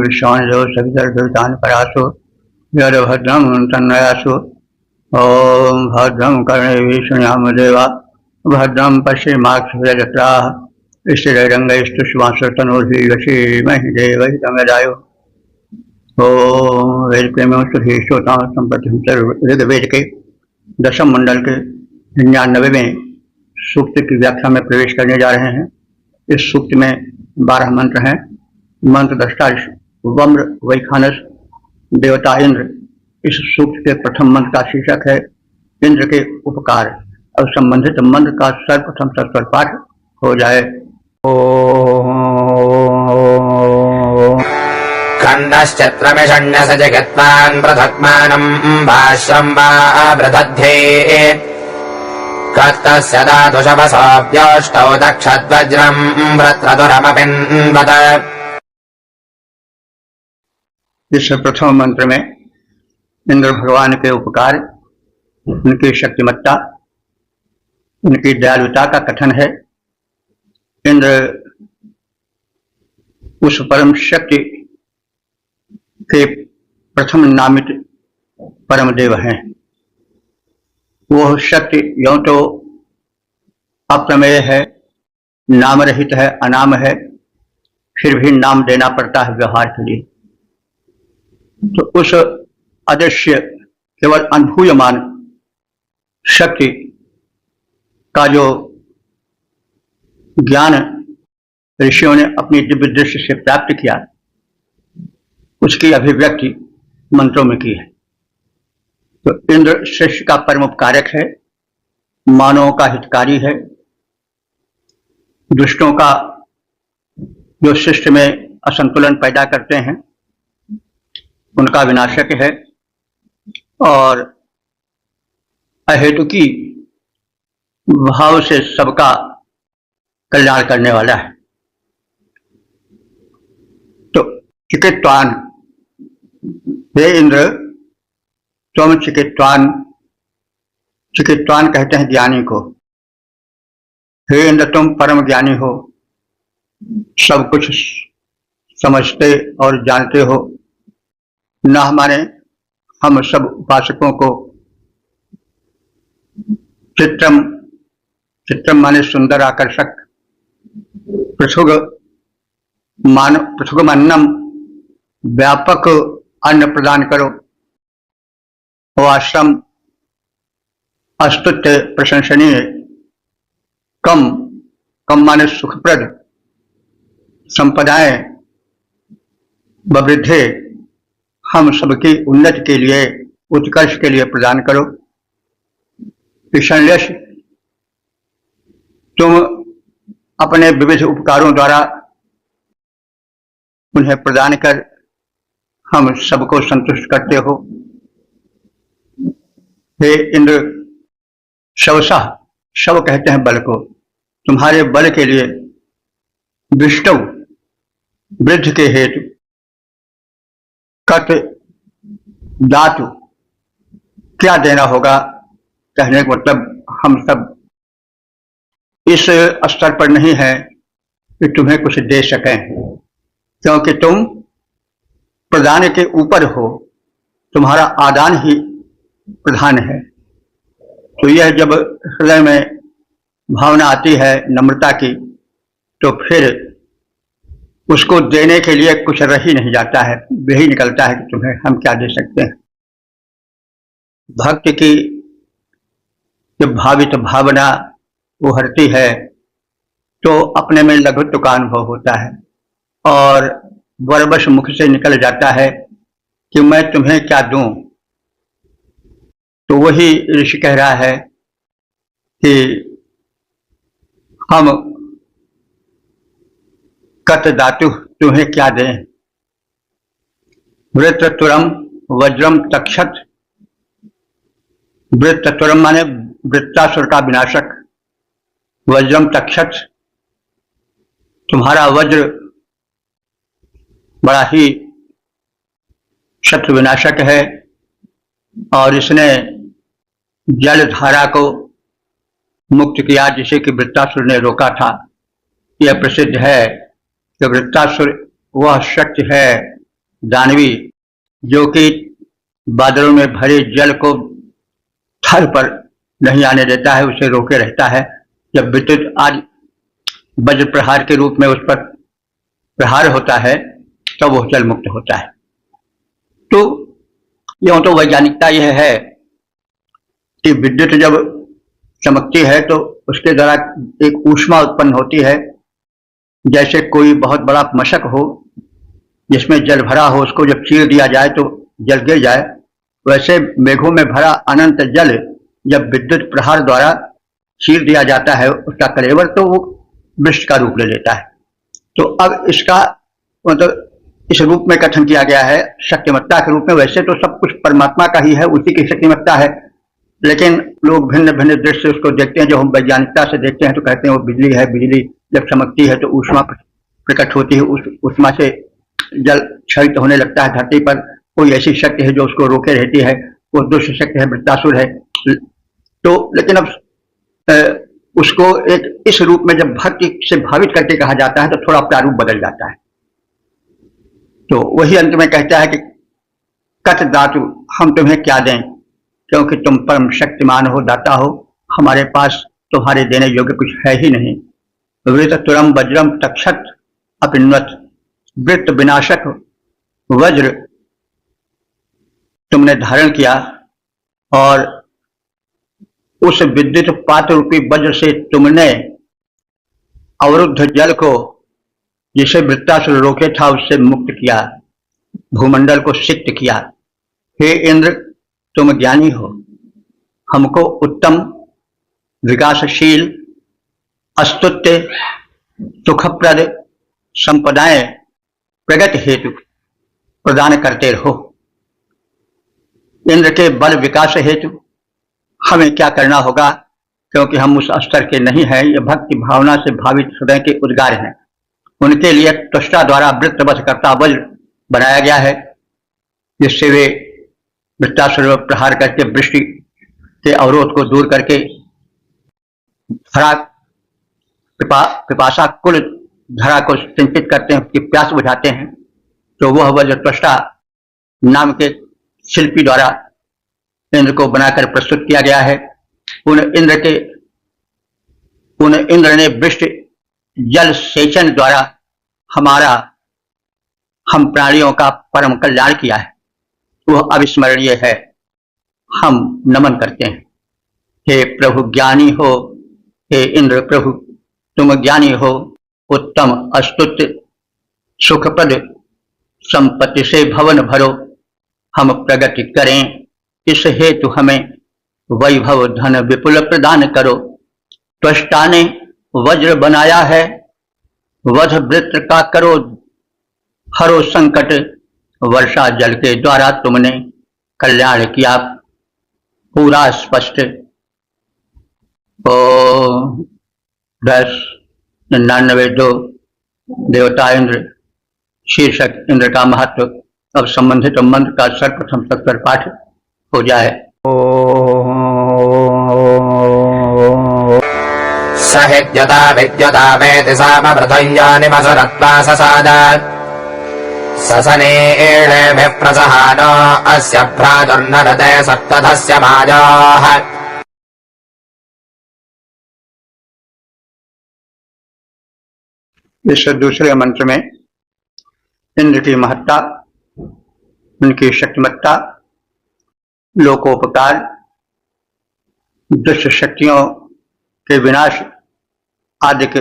विश्वांजो सवितर्दुतान् परासो यद्भद्रं तन्नयासो ॐ भद्रं कर्णेभिः शृणुयाम देवा भद्रं पश्येमाक्षभिर्यजत्राः स्थिरैरङ्गैस्तुष्मांसस्तनूभिः यसेमहि देवहितमेधाय। ओम वेद प्रेमी श्रोता संप्रति ऋग्वेद के दशम मंडल के 99वें सूक्त की व्याख्या में प्रवेश करने जा रहे हैं। इस सूक्त में 12 मंत्र हैं। मंत्र दृष्टा वम्र वैखानस देवता इंद्र। इस सूक्त के प्रथम मंत्र का शीर्षक है इंद्र के उपकार। अब संबंधित मंत्र का सर्वप्रथम सस्वर पाठ हो जाए। खण्डश्चत्रमिषण्यस जगत्मान् पृथक्मानम् भाष्यम् वा बृधध्ये कस्तस्य धातुषवसोऽप्योष्टौ दक्षद्वज्रम् वृत्रतुरमपिन्वत। इस प्रथम मंत्र में इंद्र भगवान के उपकार, उनकी शक्तिमत्ता, उनकी दयालुता का कथन है। इंद्र उस परम शक्ति के प्रथम नामित परम देव हैं। वह शक्ति यों तो अप्रमेय है, नाम रहित है, अनाम है, फिर भी नाम देना पड़ता है व्यवहार के लिए। तो उस अदृश्य केवल अनुभूयमान शक्ति का जो ज्ञान ऋषियों ने अपनी दिव्य दृष्टि से प्राप्त किया, उसकी अभिव्यक्ति मंत्रों में की है। तो इंद्र शिष्य का परम उपकारक है, मानवों का हितकारी है, दुष्टों का जो शिष्ट में असंतुलन पैदा करते हैं उनका विनाशक है, और अहेतुकी भाव से सबका कल्याण करने वाला है। तो चिकित्वान, हे इंद्र तुम चिकित्वान, चिकित्वान कहते हैं ज्ञानी को। हे इंद्र तुम परम ज्ञानी हो, सब कुछ समझते और जानते हो। न हमारे हम सब उपासकों को चित्रम, चित्रम माने सुंदर आकर्षक, पृथुगमन्नम व्यापक अन्न प्रदान करो। वाश्रम अस्तुत्य प्रशंसनीय, कम, कम माने सुखप्रद, संपदाएं बवृद्धे, हम सबकी उन्नति के लिए, उत्कर्ष के लिए प्रदान करो। ईशान्यश तुम अपने विविध उपकारों द्वारा उन्हें प्रदान कर हम सबको संतुष्ट करते हो। हे इंद्र शवशाह, शव कहते हैं बल को, तुम्हारे बल के लिए विष्टव वृद्ध के हेतु, कत दातु क्या देना होगा, कहने का मतलब हम सब इस स्तर पर नहीं है कि तुम्हें कुछ दे सकें, क्योंकि तुम प्रदान के ऊपर हो, तुम्हारा आदान ही प्रधान है। तो यह जब हृदय में भावना आती है नम्रता की, तो फिर उसको देने के लिए कुछ रह ही नहीं जाता है, यही निकलता है कि तुम्हें हम क्या दे सकते हैं। भक्ति की जब भावित भावना उभरती है तो अपने में लघुत्व का अनुभव होता है और वरवश मुख से निकल जाता है कि मैं तुम्हें क्या दूं। तो वही ऋषि कह रहा है कि हम कत दातु तुम्हें क्या दें। वृत्रतुरम वज्रम तक्षत, वृत्रतुरम माने वृत्तासुर का विनाशक, वज्रम तक्षत तुम्हारा वज्र बड़ा ही शत्रु विनाशक है और इसने जल धारा को मुक्त किया जिसे कि वृत्तासुर ने रोका था। यह प्रसिद्ध है कि वृत्तासुर वह शक्ति है दानवी, जो कि बादलों में भरे जल को थर पर नहीं आने देता है, उसे रोके रहता है। जब विद्युत आज वज्र प्रहार के रूप में उस पर प्रहार होता है तो वह जल मुक्त होता है। तो यूं तो वैज्ञानिकता यह है कि विद्युत जब चमकती है तो उसके द्वारा एक ऊष्मा उत्पन्न होती है। जैसे कोई बहुत बड़ा मशक हो जिसमें जल भरा हो, उसको जब चीर दिया जाए तो जल गिर जाए, वैसे मेघों में भरा अनंत जल जब विद्युत प्रहार द्वारा चीर दिया जाता है उसका कलेवर, तो वो वृष्टि का रूप ले लेता है। तो अब इसका मतलब इस रूप में कथन किया गया है शक्तिमत्ता के रूप में। वैसे तो सब कुछ परमात्मा का ही है, उसी की शक्तिमत्ता है, लेकिन लोग भिन्न भिन्न दृष्टि से उसको देखते हैं। जो हम वैज्ञानिकता से देखते हैं तो कहते हैं वो बिजली है, बिजली जब चमकती है तो ऊष्मा प्रकट होती है, उस ऊष्मा से जल क्षरित होने लगता है धरती पर। कोई ऐसी शक्ति है जो उसको रोके रहती है, वो दुष्ट शक्ति है, वृत्तासुर है। तो लेकिन अब उसको एक इस रूप में जब भक्ति से भावित करके कहा जाता है तो थोड़ा प्रारूप बदल जाता है। तो वही अंत में कहता है कि कत दातु, हम तुम्हें क्या दें, क्योंकि तुम परम शक्तिमान हो, दाता हो, हमारे पास तुम्हारे देने योग्य कुछ है ही नहीं। वृत तुरम वज्रम तक्षत अपिन्वत, वृत्त विनाशक वज्र तुमने धारण किया और उस विद्युत पात्र रूपी वज्र से तुमने अवरुद्ध जल को, जिसे वृत्तासुर रोके था, उससे मुक्त किया, भूमंडल को सिक्त किया। हे इंद्र, तुम ज्ञानी हो, हमको उत्तम विकासशील अस्तुत्य सुखप्रद संपदाएं प्रगति हेतु प्रदान करते रहो। इंद्र के बल विकास हेतु हमें क्या करना होगा, क्योंकि हम उस स्तर के नहीं हैं। ये भक्ति भावना से भावित हृदय के उद्गार हैं। उनके लिए त्वष्टा द्वारा वृत्तवध करता वज्र बनाया गया है, जिससे वे वृत्तासुर प्रहार करके वृष्टि के अवरोध को दूर करके धरा पिपासा कुल धरा को सिंचित करते हैं, उसकी प्यास बुझाते हैं। तो वह वज्र त्वष्टा नाम के शिल्पी द्वारा इंद्र को बनाकर प्रस्तुत किया गया है। उन इंद्र ने वृष्टि जल सेचन द्वारा हम प्राणियों का परम कल्याण किया है, वह अविस्मरणीय है। हम नमन करते हैं। हे प्रभु ज्ञानी हो, हे इंद्र प्रभु तुम ज्ञानी हो, उत्तम अस्तुत्य सुखप्रद संपत्ति से भवन भरो, हम प्रगति करें, इस हेतु हमें वैभव धन विपुल प्रदान करो। त्वष्टा ने वज्र बनाया है, वध वृत्र का करो हरो संकट, वर्षा जल के द्वारा तुमने कल्याण किया पूरा स्पष्ट। ओ 10-99 देवता इंद्र शीर्षक इंद्र का महत्व। अब संबंधित मंत्र का सर्वप्रथम सत्वर पाठ हो जाए। सहिद्यता विद्युता वेति सामवृतञ्जानि मसुरत्वा ससादात् ससनेऽर्णे प्रसहानो अस्य भ्रातुर्नरते सप्तधस्य माजाः। इस दूसरे मंत्र में इंद्र की महत्ता, उनकी शक्तिमत्ता, लोकोपकार, दुष्ट शक्तियों के विनाश आदि के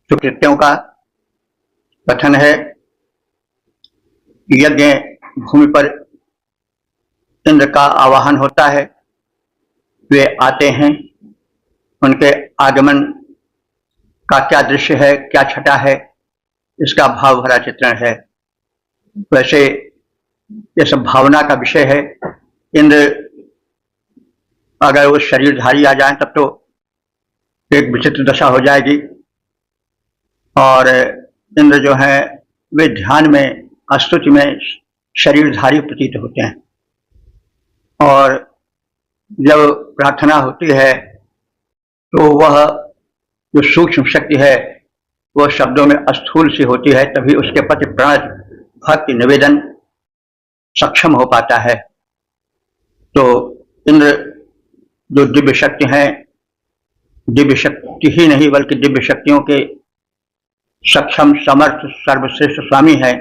सुकृत्यों का कथन है। यज्ञ भूमि पर इंद्र का आवाहन होता है, वे आते हैं, उनके आगमन का क्या दृश्य है, क्या छटा है, इसका भाव भरा चित्रण है। वैसे यह सब भावना का विषय है। इंद्र अगर वो शरीरधारी आ जाए तब तो एक विचित्र दशा हो जाएगी। और इंद्र जो है वे ध्यान में, स्तुति में शरीरधारी प्रतीत होते हैं, और जब प्रार्थना होती है तो वह जो सूक्ष्म शक्ति है वह शब्दों में स्थूल सी होती है, तभी उसके प्रति प्रण भक्ति निवेदन सक्षम हो पाता है। तो इंद्र जो दिव्य शक्ति हैं, दिव्य शक्ति ही नहीं बल्कि दिव्य शक्तियों के सक्षम समर्थ सर्वश्रेष्ठ स्वामी है,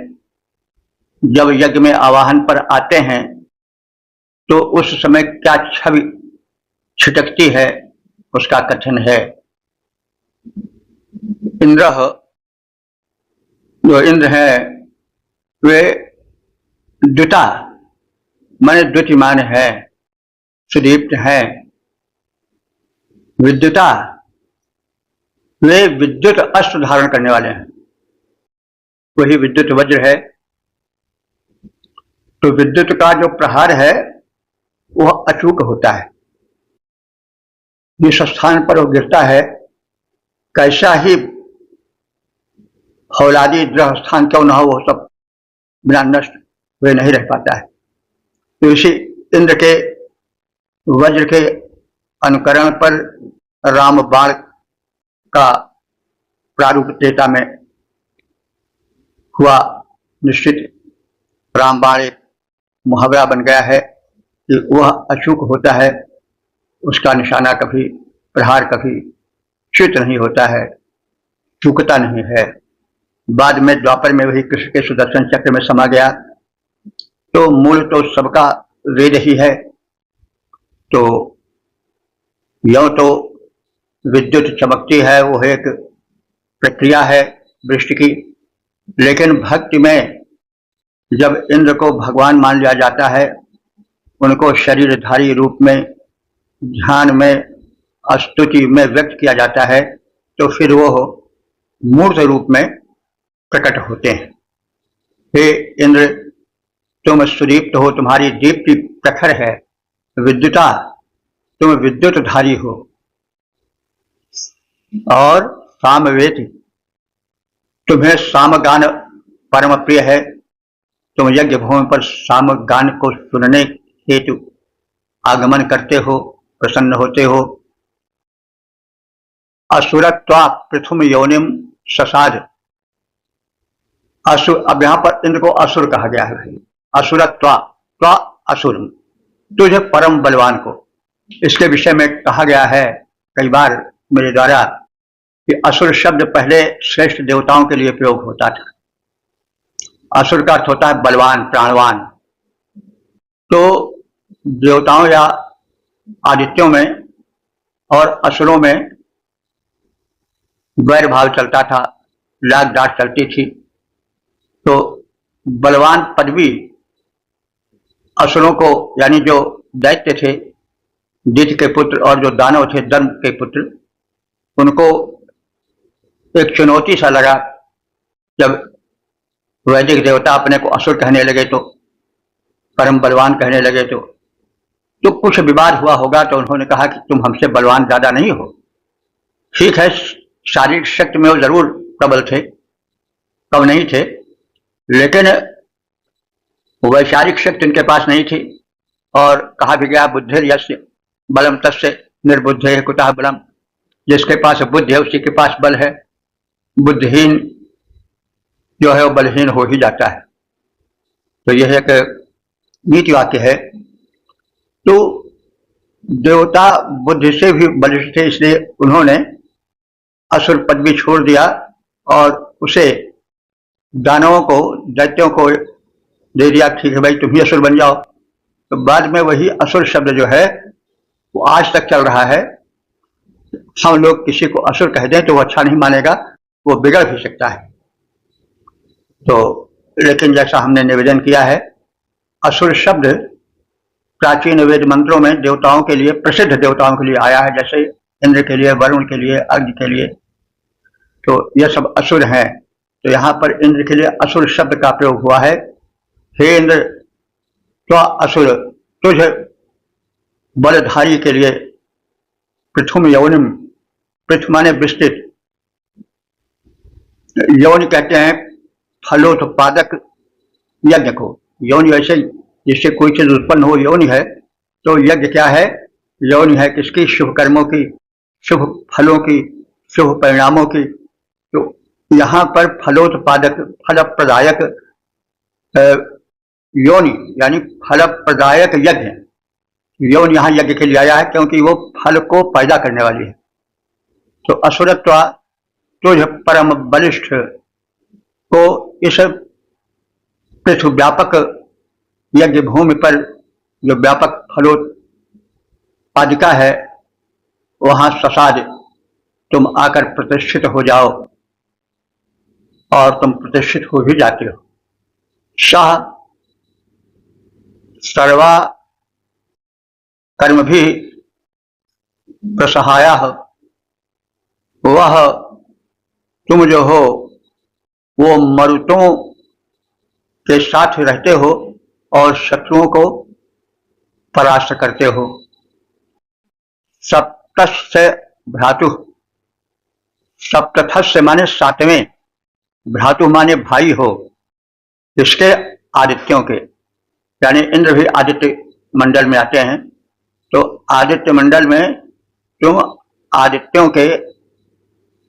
जब यज्ञ में आवाहन पर आते हैं तो उस समय क्या छवि छिटकती है उसका कथन है। इंद्र जो इंद्र है वे द्युता माने द्युतिमान है, सुदीप्त है। विद्युता वे विद्युत अस्त्र धारण करने वाले हैं, वही विद्युत वज्र है। तो विद्युत का जो प्रहार है वह अचूक होता है, जिस स्थान पर वो गिरता है कैसा ही फौलादी ग्रह स्थान क्यों न हो, वो सब बिना नष्ट वे नहीं रह पाता है। तो इसी इंद्र के वज्र के अनुकरण पर राम बाण का प्रारूप त्रेता में हुआ निश्चित। राम बाण एक मुहावरा बन गया है कि वह अचूक होता है, उसका निशाना कभी प्रहार कभी च्युत नहीं होता है, चूकता नहीं है। बाद में द्वापर में वही कृष्ण के सुदर्शन चक्र में समा गया। तो मूल तो सबका वेद ही है। तो यों तो विद्युत चमकती है, वो एक प्रक्रिया है वृष्टि की, लेकिन भक्ति में जब इंद्र को भगवान मान लिया जाता है, उनको शरीरधारी रूप में ध्यान में स्तुति में व्यक्त किया जाता है, तो फिर वो मूर्त रूप में प्रकट होते हैं। हे इंद्र तुम सुदीप्त हो, तुम्हारी दीप्ति प्रखर है। विद्युता तुम विद्युतधारी हो। और सामवेद तुम्हें सामगान परम प्रिय है, तुम यज्ञ भूमि पर सामगान को सुनने हेतु आगमन करते हो, प्रसन्न होते हो। असुरत्वा पृथुम योनिम ससाद। असुर, अब यहां पर इंद्र को असुर कहा गया है। असुरत्वा त्वा असुर, तुझे परम बलवान को। इसके विषय में कहा गया है कई बार मेरे द्वारा कि असुर शब्द पहले श्रेष्ठ देवताओं के लिए प्रयोग होता था। असुर का अर्थ होता है बलवान, प्राणवान। तो देवताओं या आदित्यों में और असुरों में वैर भाव चलता था, लाग डांट चलती थी। तो बलवान पदवी असुरों को, यानी जो दैत्य थे दैत्य के पुत्र और जो दानव थे धर्म के पुत्र, उनको एक चुनौती सा लगा जब वैदिक देवता अपने को असुर कहने लगे, तो परम बलवान कहने लगे। तो कुछ विवाद हुआ होगा, तो उन्होंने कहा कि तुम हमसे बलवान ज्यादा नहीं हो। ठीक है, शारीरिक शक्ति में वो जरूर प्रबल थे, कम नहीं थे, लेकिन वैचारिक शक्ति उनके पास नहीं थी। और कहा भी गया बुद्धिर यस्य बलम तस्य निर्बुद्धे कुतः बलम। जिसके पास बुद्धि है उसी के पास बल है, बुद्धिहीन जो है वो बलहीन हो ही जाता है। तो यह एक नीति वाक्य है। तो देवता बुद्धि से भी बलिष्ठ थे, इसलिए उन्होंने असुर पदवी छोड़ दिया और उसे दानवों को, दैत्यों को दे दिया। ठीक है भाई, तुम ही असुर बन जाओ। तो बाद में वही असुर शब्द जो है वो आज तक चल रहा है। हम लोग किसी को असुर कह दें तो वो अच्छा नहीं मानेगा, वो बिगड़ भी सकता है। तो लेकिन जैसा हमने निवेदन किया है, असुर शब्द प्राचीन वेद मंत्रों में देवताओं के लिए, प्रसिद्ध देवताओं के लिए आया है, जैसे इंद्र के लिए, वरुण के लिए, अग्नि के लिए। तो यह सब असुर हैं। तो यहाँ पर इंद्र के लिए असुर शब्द का प्रयोग हुआ है। हे इंद्र त्वा असुर, तुझ बलधारी के लिए पृथुम यौनिम, पृथु माने विस्तृत, यौन कहते हैं फलोत्पादक यज्ञ को। यौन वैसे जिससे कोई चीज उत्पन्न हो यौन है, तो यज्ञ क्या है? यौन है किसकी? शुभ कर्मों की, शुभ फलों की, शुभ परिणामों की। तो यहाँ पर फलोत्पादक, फल प्रदायक योनि यानी फल प्रदायक यज्ञ। योनि यहाँ यज्ञ के लिए आया है क्योंकि वो फल को पैदा करने वाली है। तो असुरत्वा तुझ परम बलिष्ठ को इस पृथ्वी व्यापक यज्ञ भूमि पर जो व्यापक फलोत्पादिका है वहां ससाद तुम आकर प्रतिष्ठित हो जाओ, और तुम प्रतिष्ठित हो भी जाते हो। सह सर्वा कर्म भी प्रसहाया, वह तुम जो हो वो मरुतों के साथ रहते हो और शत्रुओं को परास्त करते हो। सप्तस्य भ्रातु, सप्तथस्य माने सातवें, भ्रातु माने भाई हो इसके आदित्यों के, यानी इंद्र भी आदित्य मंडल में आते हैं। तो आदित्य मंडल में तुम आदित्यों के,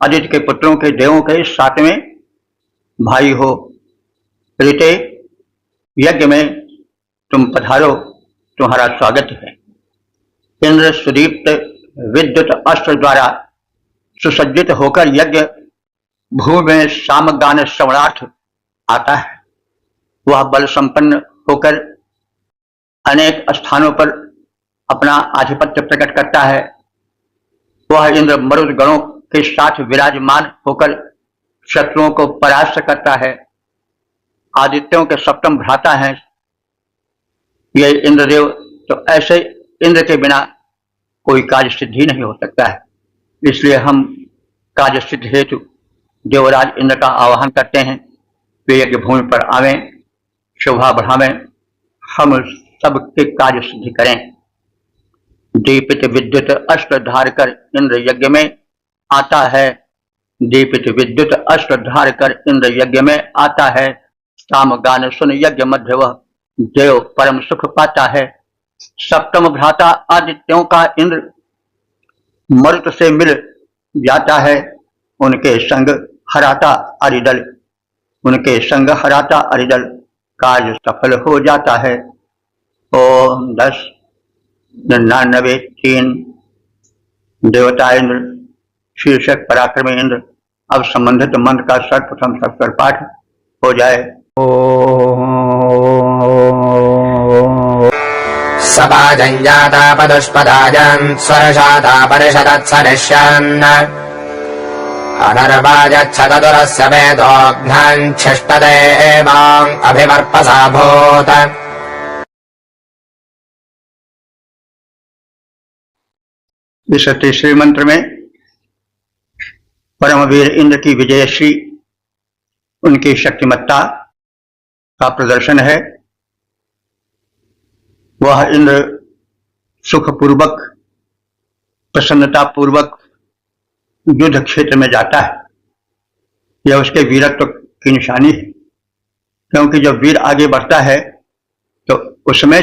आदित्य के पुत्रों के, देवों के सातवें भाई हो। ऋते यज्ञ में तुम पधारो, तुम्हारा स्वागत है। इंद्र सुदीप्त विद्युत अस्त्र द्वारा सुसज्जित होकर यज्ञ भूमि में सामगान श्रवणार्थ आता है। वह बल संपन्न होकर अनेक स्थानों पर अपना आधिपत्य प्रकट करता है। वह इंद्र मरुद गणों के साथ विराजमान होकर शत्रुओं को परास्त करता है। आदित्यों के सप्तम भ्राता हैं ये इंद्रदेव। तो ऐसे इंद्र के बिना कोई कार्य सिद्धि नहीं हो सकता है। इसलिए हम कार्य सिद्धि हेतु देवराज इंद्र का आवाहन करते हैं। वे यज्ञ भूमि पर आवें, शोभा बढ़ावें, हम सबके कार्य सिद्धि करें। दीपित विद्युत अस्त्र धार कर इंद्र यज्ञ में आता है। दीपित विद्युत अस्त्र धार कर इंद्र यज्ञ में आता है। साम गान सुन यज्ञ मध्य वह देव परम सुख पाता है। सप्तम भ्राता आदित्यों का इंद्र मरुत से मिल जाता है। उनके संग हराता अरिदल, उनके संग हराता अरिदल कार्य सफल हो जाता है। ओम 10 99 3 देवता इंद्र शीर्षक पराक्रमी इंद्र। अब संबंधित मंत्र का सर्वप्रथम सत्तर पाठ हो जाए। सपाजञ्जाता पदुष्पदाजन् स्वरशाता परिषदत्सरिष्यन् अनर्वाजच्छदुरस्य वेदोऽघ्नन् छिष्टदेवाम् अभिवर्पसा भूत्। इस तीसरे मंत्र में परमवीर इंद्र की विजयश्री, उनकी शक्तिमत्ता का प्रदर्शन है। वह इंद्र सुखपूर्वक, प्रसन्नता पूर्वक युद्ध क्षेत्र में जाता है। यह उसके वीरत्व की निशानी है, क्योंकि जब वीर आगे बढ़ता है तो उसमें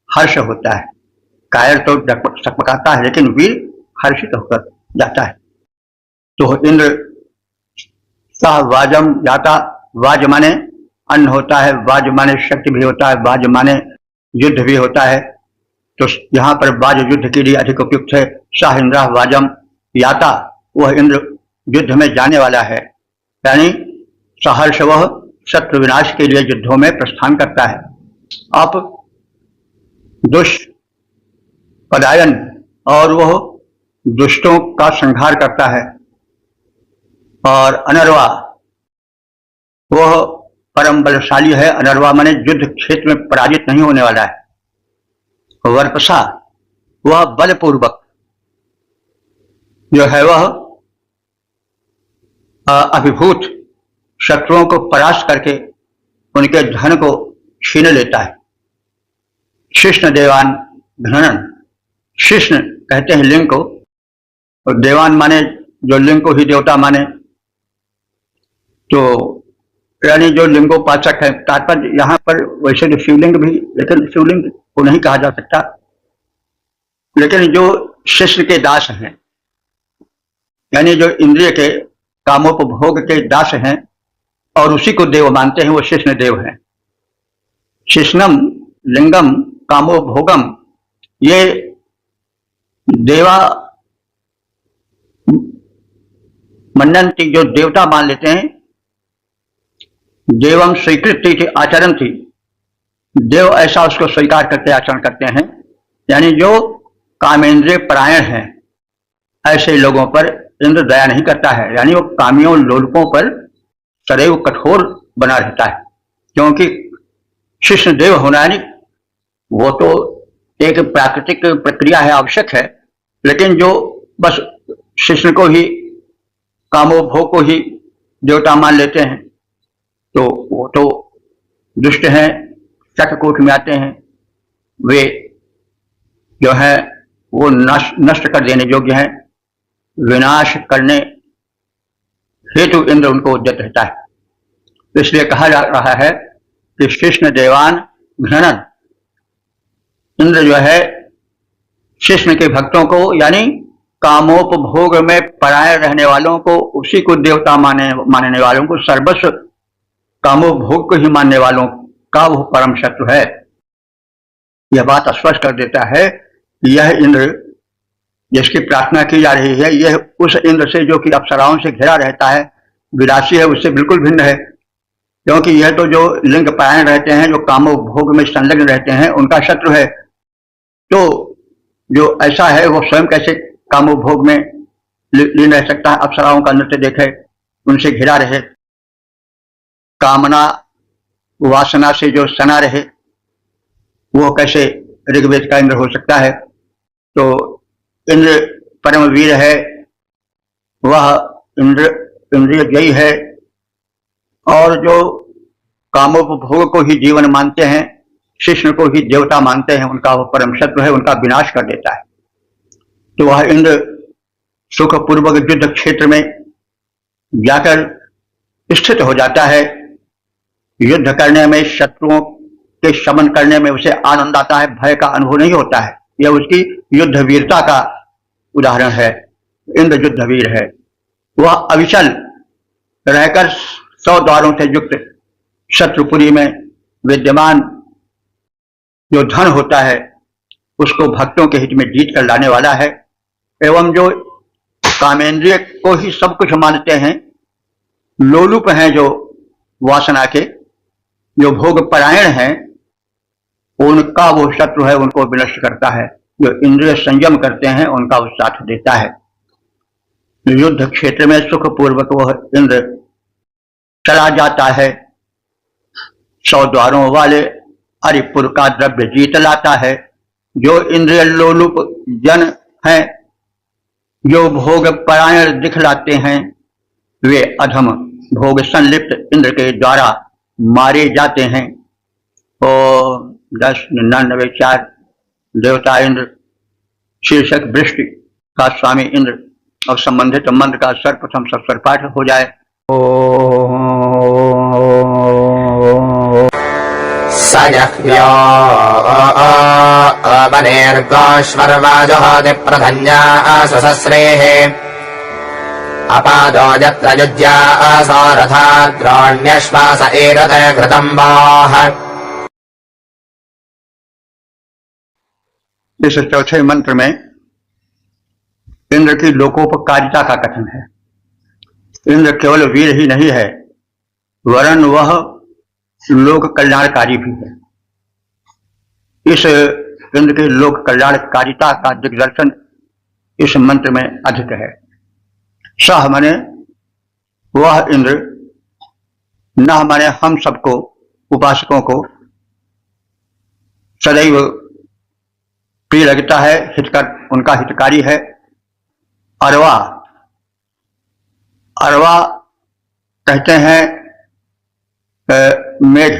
हर्ष होता है। कायर तो सकपकाता है, लेकिन वीर हर्षित होकर जाता है। तो इंद्र सह वाजम जाता, वाज माने अन्न होता है, वाज माने शक्ति भी होता है, वाज माने युद्ध भी होता है। तो यहाँ पर वाज युद्ध के लिए अधिक उपयुक्त है। सह इंद्र वाजम याता, वह इंद्र युद्ध में जाने वाला है, यानी सहर्ष वह शत्रु विनाश के लिए युद्धों में प्रस्थान करता है। अब दुष्पदायन, और वह दुष्टों का संहार करता है। और अनर्वा, वह परम बलशाली है। अनर्वा माने युद्ध क्षेत्र में पराजित नहीं होने वाला है। वर्पसा, वह बलपूर्वक जो है वह अभिभूत शत्रुओं को परास्त करके उनके धन को छीन लेता है। शिष्ण देवान घृणन, शिष्ण कहते हैं लिंग को, और देवान माने जो लिंग को ही देवता माने। तो यानी जो लिंगोपासक है। तात्पर्य यहाँ पर वैसे तो शिवलिंग भी, लेकिन शिवलिंग को नहीं कहा जा सकता, लेकिन जो शिष्य के दास हैं, यानी जो इंद्रिय के कामोपभोग के दास हैं और उसी को देव मानते हैं, वो शिष्ण देव हैं। शिष्णम लिंगम कामो भोगम, ये देवा मनंती, जो देवता मान लेते हैं, देवम स्वीकृति की आचरण थी, देव ऐसा उसको स्वीकार करके आचरण करते हैं, यानी जो कामेंद्रिय परायण हैं ऐसे लोगों पर इंद्र दया नहीं करता है, यानी वो कामियों लोलुपों पर सदैव कठोर बना रहता है। क्योंकि शिष्ण देव होना यानी वो तो एक प्राकृतिक प्रक्रिया है, आवश्यक है, लेकिन जो बस शिष्ण को ही कामोभोग को ही देवता मान लेते हैं तो वो तो दुष्ट हैं, चक्रकूट में आते हैं, वे जो है वो नष्ट कर देने योग्य हैं, विनाश करने हेतु इंद्र उनको उद्यत रहता है। इसलिए कहा जा रहा है कि शिष्ण देवान घृणन, इंद्र जो है शिष्ण के भक्तों को यानी कामोपभोग में परायण रहने वालों को, उसी को देवता मानने वालों को, सर्वस्व कामोपभोग को ही मानने वालों का वो परम शत्रु है। यह बात स्पष्ट कर देता है कि यह इंद्र जिसकी प्रार्थना की जा रही है, यह उस इंद्र से जो कि अप्सराओं से घिरा रहता है, विलासी है, उससे बिल्कुल भिन्न है। क्योंकि यह तो जो लिंग परायण रहते हैं, जो कामोपभोग में संलग्न रहते हैं, उनका शत्रु है। तो जो ऐसा है वो स्वयं कैसे कामोपभोग में लीन रह सकता है, अप्सराओं का नृत्य देखे, उनसे घिरा रहे, कामना वासना से जो सना रहे, वो कैसे ऋग्वेद का इंद्र हो सकता है। तो इंद्र परम वीर है, वह इंद्रिय जयी है, और जो कामोपभोग को ही जीवन मानते हैं, शिष्ण को ही देवता मानते हैं, उनका वो परम शत्रु है, उनका विनाश कर देता है। तो वह इंद्र सुखपूर्वक युद्ध क्षेत्र में जाकर स्थित हो जाता है। युद्ध करने में, शत्रुओं के शमन करने में उसे आनंद आता है, भय का अनुभव नहीं होता है। यह उसकी युद्ध वीरता का उदाहरण है। इंद्र युद्ध वीर है, वह अविचल रहकर 100 द्वारों से युक्त शत्रुपुरी में विद्यमान जो धन होता है उसको भक्तों के हित में जीत कर लाने वाला है। एवं जो कामेंद्रिय को ही सब कुछ मानते हैं, लोलुप हैं, जो वासना के, जो भोग परायण हैं, उनका वो शत्रु है, उनको विनष्ट करता है। जो इंद्रिय संयम करते हैं उनका वो साथ देता है। युद्ध क्षेत्र में सुखपूर्वक वह इंद्र चला जाता है, 100 द्वारों वाले हरिपुर का द्रव्य जीत लाता है। जो इंद्रिय लोलुप जन हैं, जो भोग परायण दिखलाते हैं, वे अधम भोग संलिप्त इंद्र के द्वारा मारे जाते हैं। और 1099 देवता इंद्र शीर्षक वृष्टि का स्वामी इंद्र और संबंधित मंत्र का सर्वप्रथम सस्वर पाठ हो जाए। सयह्यो वनेर्गोश्वर्वाजहोति प्रधन्या स्वसस्रेः अपादो यत्र युज्या असोरथाद्रोण्यश्वास एरते घृतम्बाः। इस चौथे मंत्र में इंद्र की लोकोपकारिता का कथन है। इंद्र केवल वीर ही नहीं है, वरन वह लोक कल्याणकारी भी है। इस इंद्र की लोक कल्याणकारिता का दिग्दर्शन इस मंत्र में अधिक है। सह माने वह इंद्र, न माने हम सबको, उपासकों को सदैव प्रिय लगता है, हितकर, उनका हितकारी है। अरवा, अरवा कहते हैं मेघ।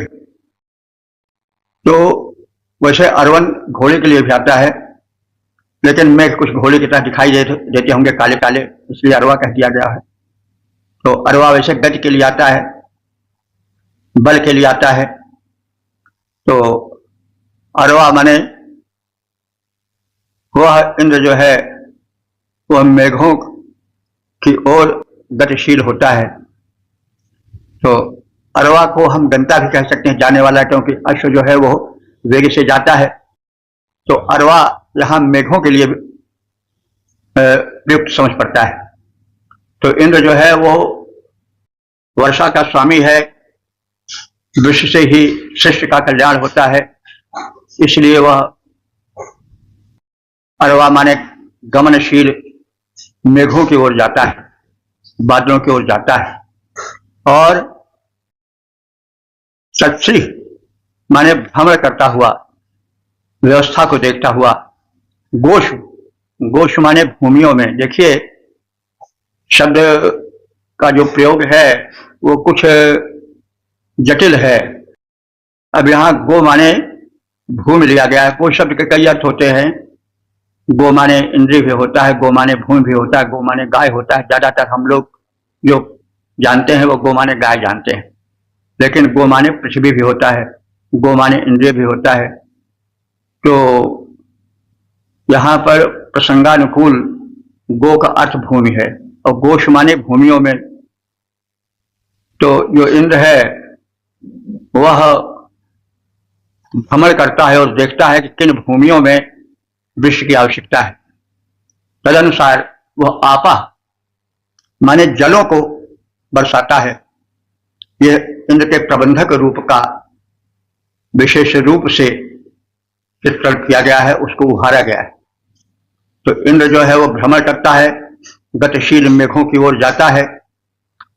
तो वैसे अरवन घोड़े के लिए भी आता है, लेकिन मेघ कुछ घोड़े की तरह दिखाई देते होंगे, काले काले, इसलिए अरवा कह दिया गया है। तो अरवा वैसे गति के लिए आता है, बल के लिए आता है। तो अरवा माने वह इंद्र जो है वह मेघों की ओर गतिशील होता है। तो अरवा को हम गंता भी कह सकते हैं, जाने वाला, क्योंकि अश्व जो है वो वेग से जाता है। तो अरवा यहाँ मेघों के लिए प्रयुक्त समझ पड़ता है। तो इंद्र जो है वो वर्षा का स्वामी है, वृक्ष से ही सृष्टि का कल्याण होता है, इसलिए वह अरवा माने गमनशील मेघों की ओर जाता है, बादलों की ओर जाता है। और सत्श्री माने भ्रमण करता हुआ, व्यवस्था को देखता हुआ। गोश, गोश माने भूमियों में। देखिए शब्द का जो प्रयोग है वो कुछ जटिल है। अब यहाँ गो माने भूमि लिया गया है। गो शब्द के कई अर्थ होते हैं। गो माने इंद्रिय भी होता है, गो माने भूमि भी होता है, गो माने गाय होता है। ज्यादातर हम लोग जो जानते हैं वो गो माने गाय जानते हैं, लेकिन गो माने पृथ्वी भी होता है, गो माने इंद्रिय भी होता है। तो यहाँ पर प्रसंगानुकूल गो का अर्थ भूमि है, और गोश माने भूमियों में। तो जो इंद्र है वह भ्रमण करता है और देखता है कि किन भूमियों में विश्व की आवश्यकता है। तदनुसार वह आपा माने जलों को बरसाता है। यह इंद्र के प्रबंधक रूप का विशेष रूप से चित्रण किया गया है, उसको उभारा गया है। तो इंद्र जो है वो भ्रमण करता है, गतिशील मेघों की ओर जाता है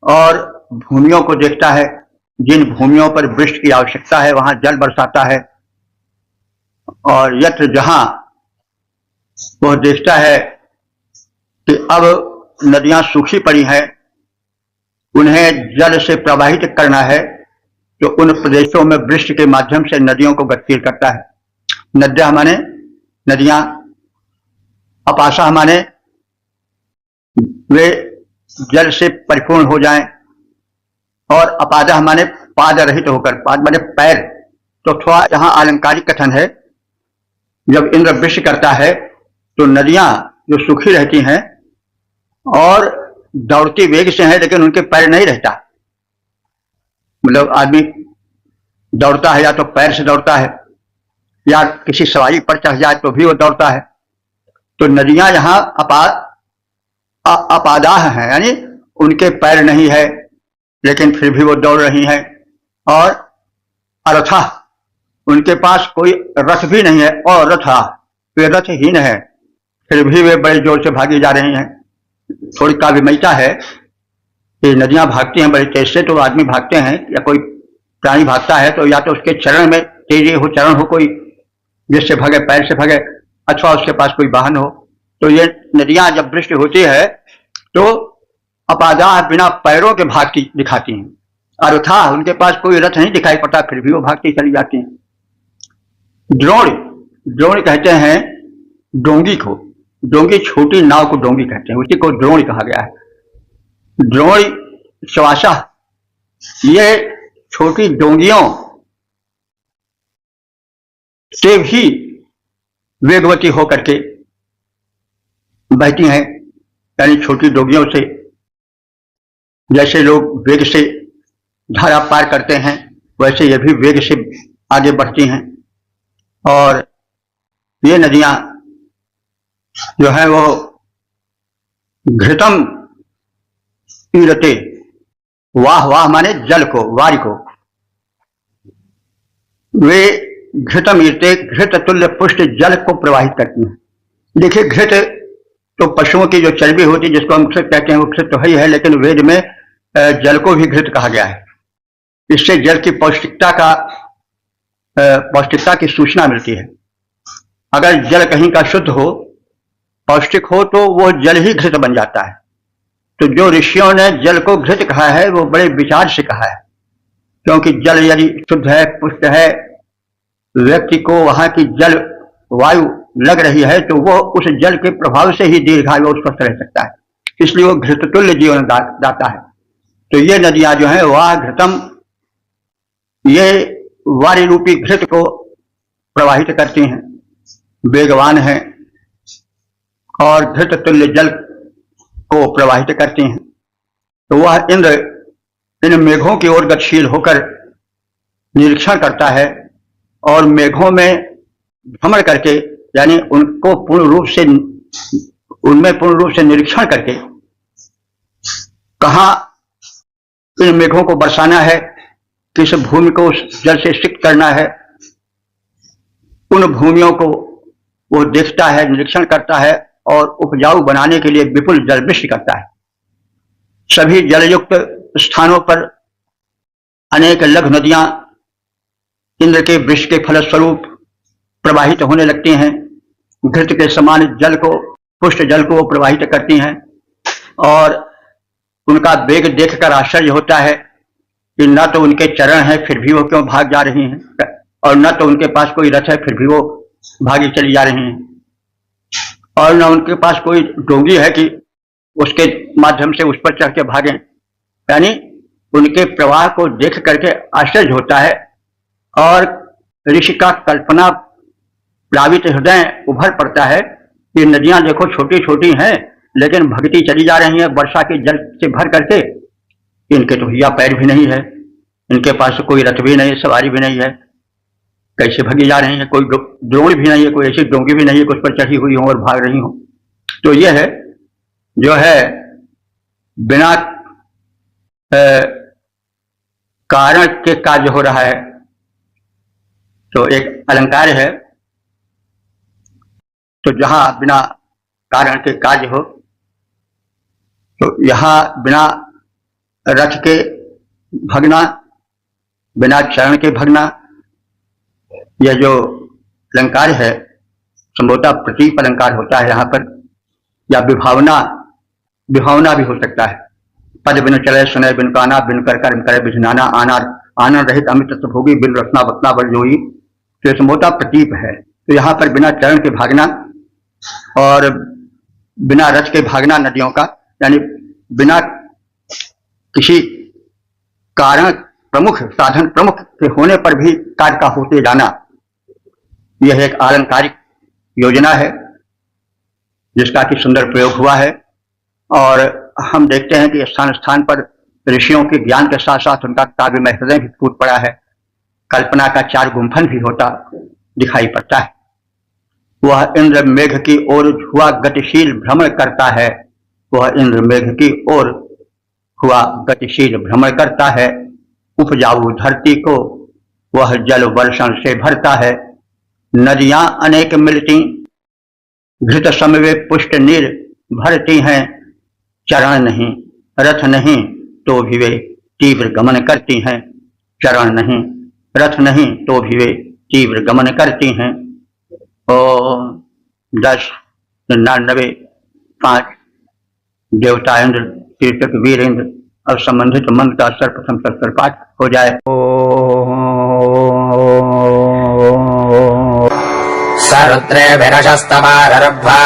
और भूमियों को देखता है। जिन भूमियों पर वृष्टि की आवश्यकता है वहां जल बरसाता है। और यत्र जहां वह देखता है कि अब नदियां सूखी पड़ी हैं, उन्हें जल से प्रवाहित करना है, तो उन प्रदेशों में वृष्टि के माध्यम से नदियों को गतिशील करता है। नद्या माने नदियां, अपाशा माने वे जल से परिपूर्ण हो जाएं, और अपादः माने पाद रहित होकर, पाद माने पैर। तो थोड़ा यहाँ अलंकारिक कथन है। जब इंद्र वृष्टि करता है तो नदियां जो सूखी रहती हैं और दौड़ती वेग से हैं, लेकिन उनके पैर नहीं रहता। मतलब आदमी दौड़ता है या तो पैर से दौड़ता है, या किसी सवारी पर चढ़ जाए तो भी वो दौड़ता है। तो नदियां यहाँ अपादाह हैं, यानी उनके पैर नहीं है लेकिन फिर भी वो दौड़ रही हैं। और अरथा, उनके पास कोई रथ भी नहीं है, और रथा वे रथहीन है, फिर भी वे बड़े जोर से भागी जा रही हैं। थोड़ी काव्यमयता है कि नदियां भागती हैं बड़े तेज से, तो आदमी भागते हैं या कोई प्राणी भागता है तो या तो उसके चरण में तेजी हो, चरण हो कोई जिससे भागे, पैर से भागे, अथवा उसके पास कोई वाहन हो। तो ये नदियां जब वृष्टि होती है तो अपादाह बिना पैरों के भागती दिखाती हैं। अरथा, उनके पास कोई रथ नहीं दिखाई पड़ता, फिर भी वो भागती चली जाती हैं। द्रोण, द्रोण कहते हैं डोंगी को। डोंगी, छोटी नाव को डोंगी कहते हैं, उसी को द्रोण कहा गया है। द्रोण श्वासा, ये छोटी डोंगियों से भी वेगवती होकर के बहती हैं। यानी छोटी डोंगियों से जैसे लोग वेग से धारा पार करते हैं, वैसे ये भी वेग से आगे बढ़ती हैं। और ये नदियां जो है वो घृतम ईरते, वाह वाह माने जल को, वारी को, वे घृतम ईरते, घृत तुल्य पुष्ट जल को प्रवाहित करती हैं। देखिए घृत तो पशुओं की जो चर्बी होती है जिसको हम घृत कहते हैं, वो घृत तो है ही है, लेकिन वेद में जल को भी घृत कहा गया है। इससे जल की पौष्टिकता की सूचना मिलती है। अगर जल कहीं का शुद्ध हो, पौष्टिक हो, तो वो जल ही घृत बन जाता है। तो जो ऋषियों ने जल को घृत कहा है वो बड़े विचार से कहा है, क्योंकि जल यदि शुद्ध है, पुष्ट है, व्यक्ति को वहां की जल वायु लग रही है, तो वो उस जल के प्रभाव से ही दीर्घायु और स्वस्थ रह सकता है। इसलिए वो घृततुल्य जीवन दाता है। तो ये नदियां जो है वाह घृतम, ये वारी रूपी घृत को प्रवाहित करती हैं, वेगवान है और घृत तुल्य जल को प्रवाहित करती हैं। तो वह इन मेघों की ओर गतिशील होकर निरीक्षण करता है और मेघों में भ्रमण करके, यानी उनको उनमें पूर्ण रूप से निरीक्षण करके कहाँ इन मेघों को बरसाना है, किस भूमि को जल से सिक्त करना है, उन भूमियों को वो देखता है, निरीक्षण करता है और उपजाऊ बनाने के लिए विपुल जल वृष्टि करता है। सभी जलयुक्त स्थानों पर अनेक लघु नदियां इंद्र के वृष्टि के फलस्वरूप प्रवाहित होने लगती हैं। घृत के समान जल को, पुष्ट जल को वो प्रवाहित करती हैं और उनका वेग देखकर आश्चर्य होता है कि न तो उनके चरण हैं फिर भी वो क्यों भाग जा रही हैं, और न तो उनके पास कोई रथ है फिर भी वो भागी चली जा रही हैं, और न उनके पास कोई डोंगी है कि उसके माध्यम से उस पर चढ़ के भागें। यानी उनके प्रवाह को देख करके आश्चर्य होता है और ऋषि का कल्पना प्लावित हृदय उभर पड़ता है कि नदियां देखो छोटी छोटी हैं लेकिन भगती चली जा रही है वर्षा के जल से भर करके। इनके तो हिया पैर भी नहीं है, इनके पास कोई रथ भी नहीं, सवारी भी नहीं है, कैसे भगी जा रही है, कोई द्रोण भी नहीं है, कोई ऐसी डोंगी भी नहीं है कि उस पर चढ़ी हुई हो और भाग रही हो। तो यह है जो है बिना कारण के कार्य हो रहा है। तो एक अलंकार है, तो जहां बिना कारण के कार्य हो, तो यहां बिना रथ के भगना, बिना चरण के भगना, यह जो अलंकार है संभवतः प्रतीक अलंकार होता है यहाँ पर, या विभावना भी हो सकता है। पद बिन चले सुने बिन काना, बिन कर कर्म करे बिझनाना, आनंद रहित अमित भोगी, बिन रसना बतना बल जोई। तो संभवतः प्रतीक है। तो यहाँ पर बिना चरण के भागना और बिना रथ के भागना नदियों का, यानी बिना किसी कारण प्रमुख, साधन प्रमुख के होने पर भी कार्य का होते जाना, यह एक अलंकारिक योजना है जिसका कि सुंदर प्रयोग हुआ है। और हम देखते हैं कि स्थान स्थान पर ऋषियों के ज्ञान के साथ साथ उनका काव्यमय हृदय भी फूट पड़ा है। कल्पना का चार गुंफन भी होता दिखाई पड़ता है। वह इंद्र मेघ की ओर हुआ गतिशील भ्रमण करता है, वह इंद्र मेघ की ओर हुआ गतिशील भ्रमण करता है। उपजाऊ धरती को वह जल वर्षण से भरता है। नदियां अनेक मिलती, घृत समवे पुष्ट नीर भरती हैं। चरण नहीं रथ नहीं तो भी वे तीव्र गमन करती हैं। चरण नहीं रथ नहीं तो भी वे तीव्र गमन करती हैं। और 10, 99, 5 देवता इंद्र, शीर्षक वीर इंद्र। अब संबंधित मंत्र का सर्वप्रथम सत्तर पाठ हो जाए। सरुद्रे विरशस्तमारर्भा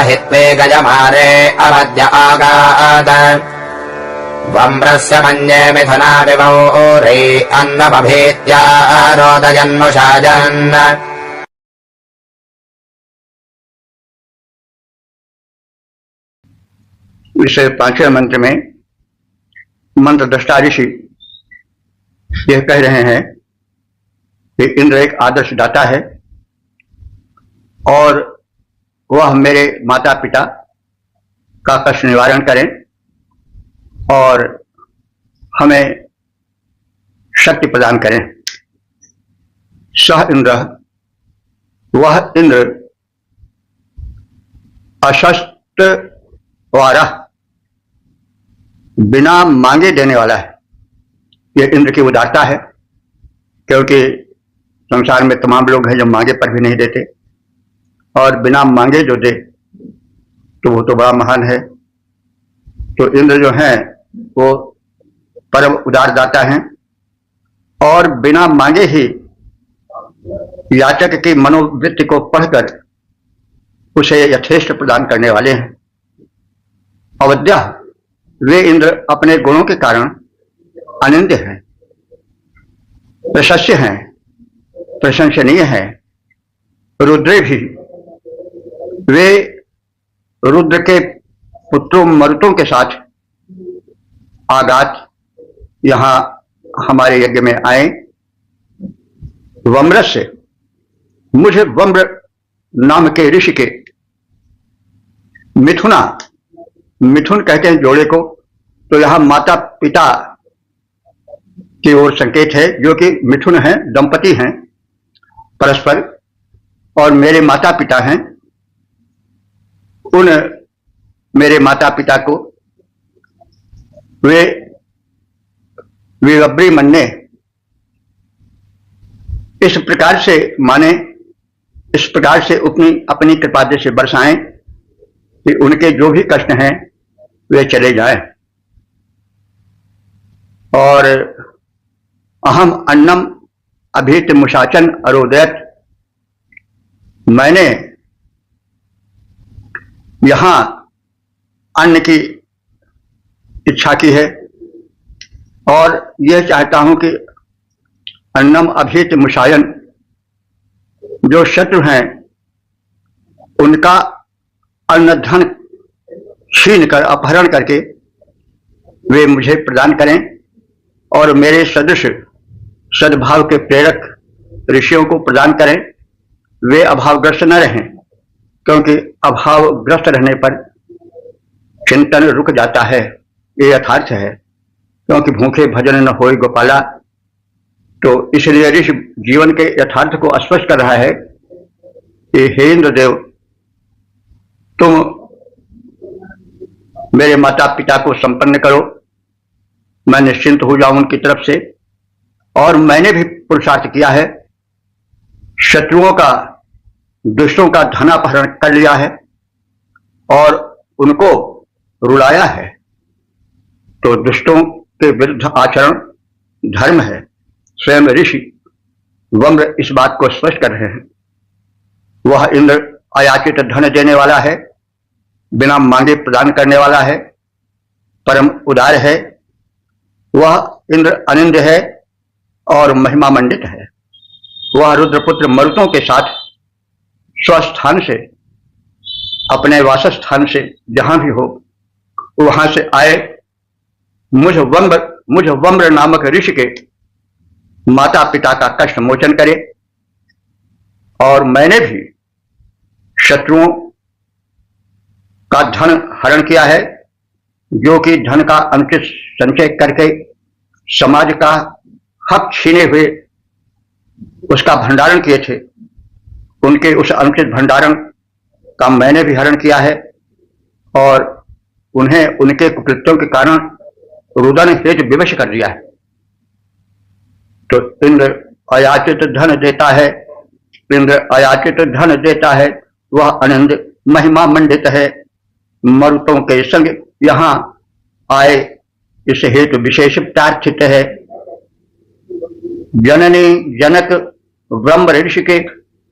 हित्वे गजमारे अवद्य आगाद वम्रस्य मन्ये मिथुना विभोरे अन्नमभेत्या रोदयन्मुषाजन्। इस पांचवें मंत्र में मंत्र दृष्टा ऋषि यह कह रहे हैं कि इंद्र एक आदर्श दाता है और वह मेरे माता पिता का कष्ट निवारण करें और हमें शक्ति प्रदान करें। सह इंद्र, वह इंद्र अशस्त्र वारा, बिना मांगे देने वाला है। यह इंद्र की उदारता है, क्योंकि संसार में तमाम लोग हैं जो मांगे पर भी नहीं देते, और बिना मांगे जो दे तो वो तो बड़ा महान है। तो इंद्र जो है वो परम उदार दाता हैं और बिना मांगे ही याचक की मनोवृत्ति को पढ़कर उसे यथेष्ट प्रदान करने वाले हैं। अवद्या, वे इंद्र अपने गुणों के कारण अनिंद्य हैं, प्रशस्य हैं, प्रशंसनीय हैं। रुद्रे भी, वे रुद्र के पुत्रों मरुतों के साथ आघात यहाँ हमारे यज्ञ में आए। वम्रस से मुझे वम्र नाम के ऋषि के मिथुना, मिथुन कहते हैं जोड़े को, तो यहाँ माता पिता की ओर संकेत है, जो कि मिथुन हैं, दंपति हैं परस्पर, और मेरे माता पिता हैं। उन मेरे माता पिता को वे विवब्री मन्ने इस प्रकार से माने, इस प्रकार से अपनी कृपा से बरसाएं कि उनके जो भी कष्ट हैं वे चले जाएं। और अहम अन्नम अभीत मुशाचन अरोदयत, मैंने यहां अन्न की इच्छा की है और यह चाहता हूं कि अन्नम अभीत मुशायन, जो शत्रु हैं उनका अन्न धन छीन कर, अपहरण करके वे मुझे प्रदान करें और मेरे सदृश सद्भाव के प्रेरक ऋषियों को प्रदान करें। वे अभावग्रस्त न रहें, क्योंकि अभावग्रस्त रहने पर चिंतन रुक जाता है, ये यथार्थ है। क्योंकि भूखे भजन न होय गोपाला, तो इसलिए ऋषि जीवन के यथार्थ को स्पष्ट कर रहा है कि हे इंद्रदेव, तुम मेरे माता पिता को संपन्न करो, मैं निश्चिंत हो जाऊं उनकी तरफ से। और मैंने भी पुरुषार्थ किया है, शत्रुओं का, दुष्टों का धनापहरण कर लिया है और उनको रुलाया है। तो दुष्टों के विरुद्ध आचरण धर्म है। स्वयं ऋषि वम्र इस बात को स्पष्ट कर रहे हैं। वह इंद्र अयाचित धन देने वाला है, बिना मांगे प्रदान करने वाला है, परम उदार है। वह इंद्र अनिंद्य है और महिमा मंडित है। वह रुद्रपुत्र मरुतों के साथ स्वस्थान से, अपने वासस्थान से जहां भी हो वहां से आए, मुझ वम्र नामक ऋषि के माता पिता का कष्ट मोचन करे। और मैंने भी शत्रुओं का धन हरण किया है, जो कि धन का अनुचित संचय करके समाज का हक छीने हुए उसका भंडारण किए थे। उनके उस अनुचित भंडारण का मैंने भी हरण किया है और उन्हें उनके कुकृत्यों के कारण रुदन हेतु विवश कर दिया है। तो इंद्र अयाचित धन देता है, इंद्र अयाचित धन देता है, वह आनंद महिमा मंडित है। मरुतों के संग यहाँ आए, इस हेतु विशेष प्रार्थित है। जननी जनक वम्र ऋषि के,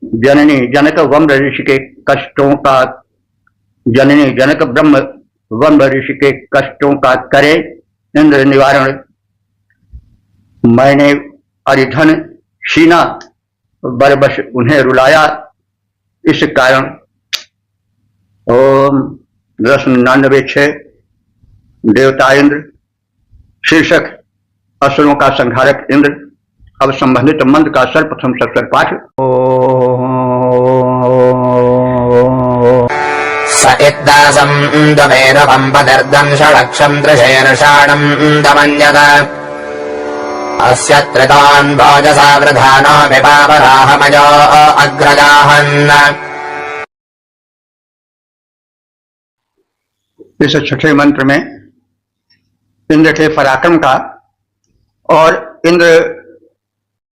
जननी जनक वम्र ऋषि के कष्टों का, जननी जनक ब्रह्म वम्र ऋषि के कष्टों का करे इंद्र निवारण। मैंने अरिधन छीना, बरबस उन्हें रुलाया, इस कारण। ओम 1099 देवता इंद्र, शीर्षक असुरों का संहारक इंद्र। अब संबंधित मंत्र का सर्वप्रथम सत्सर पाठ। स इद्दासं दमेरवं पदर्दं षडक्षं त्रिशैर्षाणं दमन्यत अस्य त्रितान् भोजसा वृधानो विपावराहमयो अग्रजाहन्। इस छठे मंत्र में इंद्र के पराक्रम का और इंद्र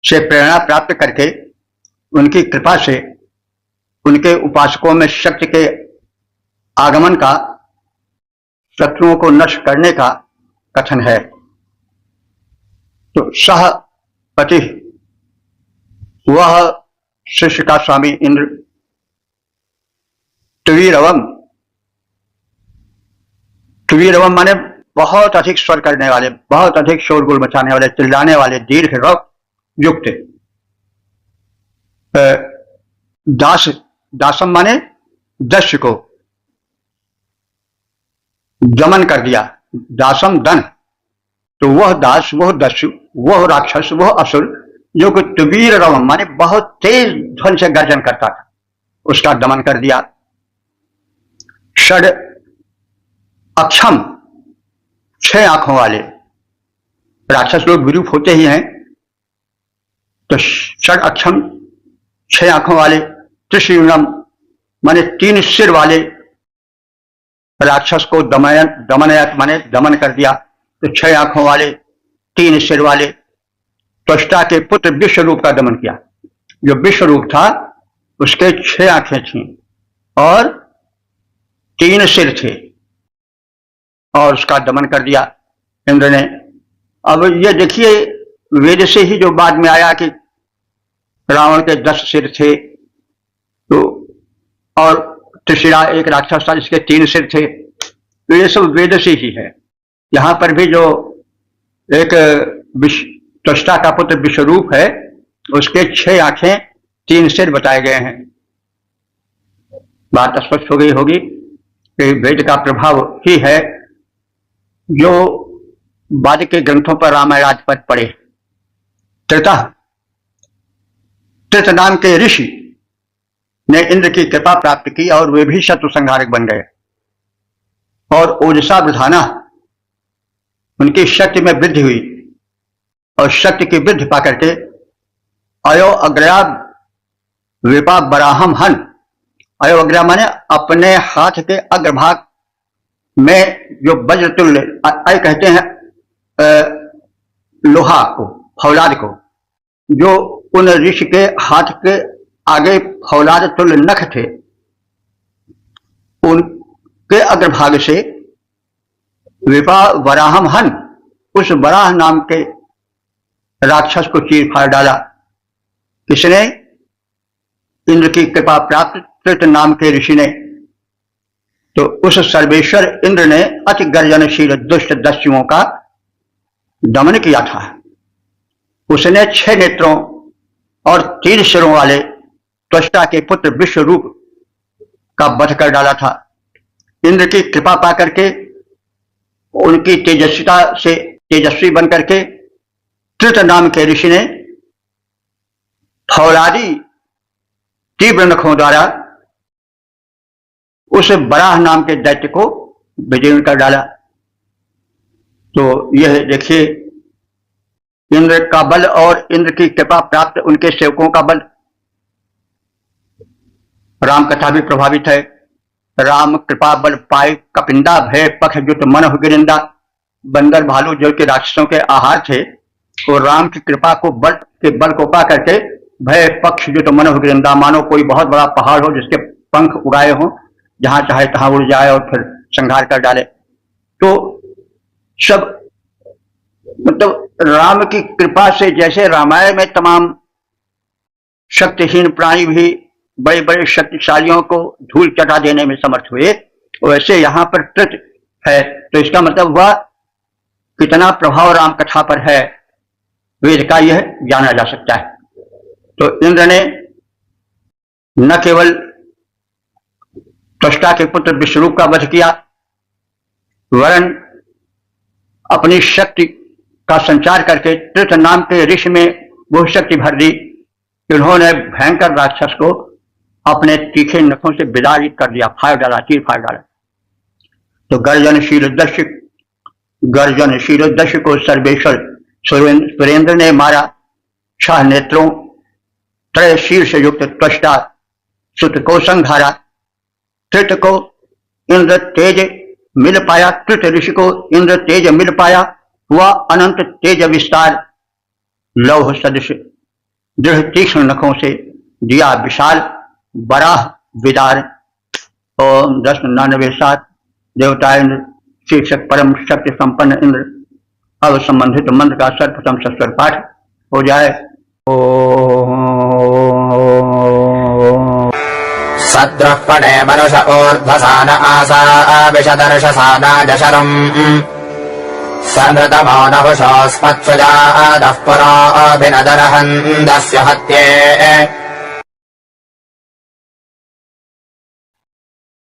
से प्रेरणा प्राप्त करके उनकी कृपा से उनके उपासकों में शक्ति के आगमन का, शत्रुओं को नष्ट करने का कथन है। तो सह पति, वह शिष्य का स्वामी इंद्र, त्वीरवम, त्वीरवम माने बहुत अधिक स्वर करने वाले, बहुत अधिक शोरगुल मचाने वाले, चिल्लाने वाले, दीर्घ रव युक्त। दास, दासम माने दस्य को दमन कर दिया, दासम दन, तो वह दास, वह दस्यु, वह राक्षस, वह असुर जो कि तुबीर रवम माने बहुत तेज ध्वनि से गर्जन करता था, उसका दमन कर दिया। षड अक्षम, 6 आंखों वाले राक्षस लोग विरूप होते ही हैं, तो षड अक्षम 6 आंखों वाले, त्रिशूलम माने 3 सिर वाले राक्षस को दमनयत माने दमन कर दिया। तो 6 आंखों वाले, 3 सिर वाले त्वष्टा के पुत्र विश्व रूप का दमन किया। जो विश्व रूप था उसके 6 आंखें थीं और 3 सिर थे और उसका दमन कर दिया इंद्र ने। अब ये देखिए, वेद से ही जो बाद में आया कि रावण के 10 सिर थे, तो और त्रिशिरा एक राक्षस था जिसके 3 सिर थे, तो ये सब वेद से ही है। यहां पर भी जो एक त्वष्टा का पुत्र विश्वरूप है, उसके 6 आंखें 3 सिर बताए गए हैं। बात स्पष्ट हो गई होगी कि वेद का प्रभाव ही है जो बाद के ग्रंथों पर रामायण पर पड़े। त्रित नाम के ऋषि ने इंद्र की कृपा प्राप्त की और वे भी शत्रु संहारक बन गए और ओजसा प्रधाना, उनकी शक्ति में वृद्धि हुई और शक्ति की वृद्धि पा करके अयो अग्रया विपा बराहम हन, अयो अग्रया माने अपने हाथ के अग्रभाग में जो वज्रतुल्य, अय कहते हैं लोहा को, फौलाद को, जो उन ऋषि के हाथ के आगे फौलाद तुल्य नख थे, उनके अग्रभाग से विपा वराहम हन, उस वराह नाम के राक्षस को चीर फाड़ डाला। किसने? इंद्र की कृपा प्राप्त त्रित नाम के ऋषि ने। तो उस सर्वेश्वर इंद्र ने अति गर्जनशील दुष्ट दस्युओं का दमन किया था। उसने 6 नेत्रों और 3 सिरों वाले त्वष्टा के पुत्र विश्व रूप का वध कर डाला था। इंद्र की कृपा पा करके, उनकी तेजस्विता से तेजस्वी बन करके त्रित नाम के ऋषि ने फौलादी तीव्र नखों द्वारा उस बराह नाम के दैत्य को विदीर्ण कर डाला। तो यह देखिए, इंद्र का बल और इंद्र की कृपा प्राप्त उनके सेवकों का बल। राम कथा भी प्रभावित है। राम कृपा बल पाए कपिंदा, भय पक्ष जुट मन गिरिंदा। बंदर भालू जो कि राक्षसों के आहार थे, वो राम की कृपा को बल को पा करके भय पक्ष जुट मन गिरिंदा, मानो कोई बहुत बड़ा पहाड़ हो जिसके पंख उड़ाए हों, जहां चाहे तहां उड़ जाए और फिर संहार कर डाले। तो सब मतलब राम की कृपा से, जैसे रामायण में तमाम शक्तिहीन प्राणी भी बड़े बड़े शक्तिशालियों को धूल चटा देने में समर्थ हुए, वैसे यहां पर कृत है। तो इसका मतलब हुआ कितना प्रभाव राम कथा पर है, वेद का यह जाना जा सकता है। तो इंद्र ने न केवल त्वष्टा के पुत्र विश्वरूप का वध किया, वरन अपनी शक्ति का संचार करके त्रित नाम के ऋषि में वो शक्ति भर दी। उन्होंने भयंकर राक्षस को अपने तीखे नखों से विदारित कर दिया, फाड़ डाला, चीर फाड़ डाला। तो गर्जनशील दश को सर्वेश्वर सुरेंद्र ने मारा। 6 नेत्रों, 3 शीर्ष युक्त त्वष्टा सुत को संघारा। त्रित को इंद्र तेज मिल पाया, त्रित ऋषि को इंद्र तेज मिल पाया, हुआ अनंत तेज विस्तार। लौह सदृश दृढ़ तीक्ष्ण नखों से दिया विशाल बराह विदार। ओम 1099 देवता इंद्र शीर्षक परम शक्ति संपन्न इंद्र। अब संबंधित मंत्र का सर्वप्रथम सस्वर पाठ हो जाए। सद्रपणे मनुष ऊर्ध्वसान आसा विशदर्शसाना जशरम् सनृतमो नहुषोऽस्मत्सुजादः पुरोऽभिनदरहन्दस्य हत्ये।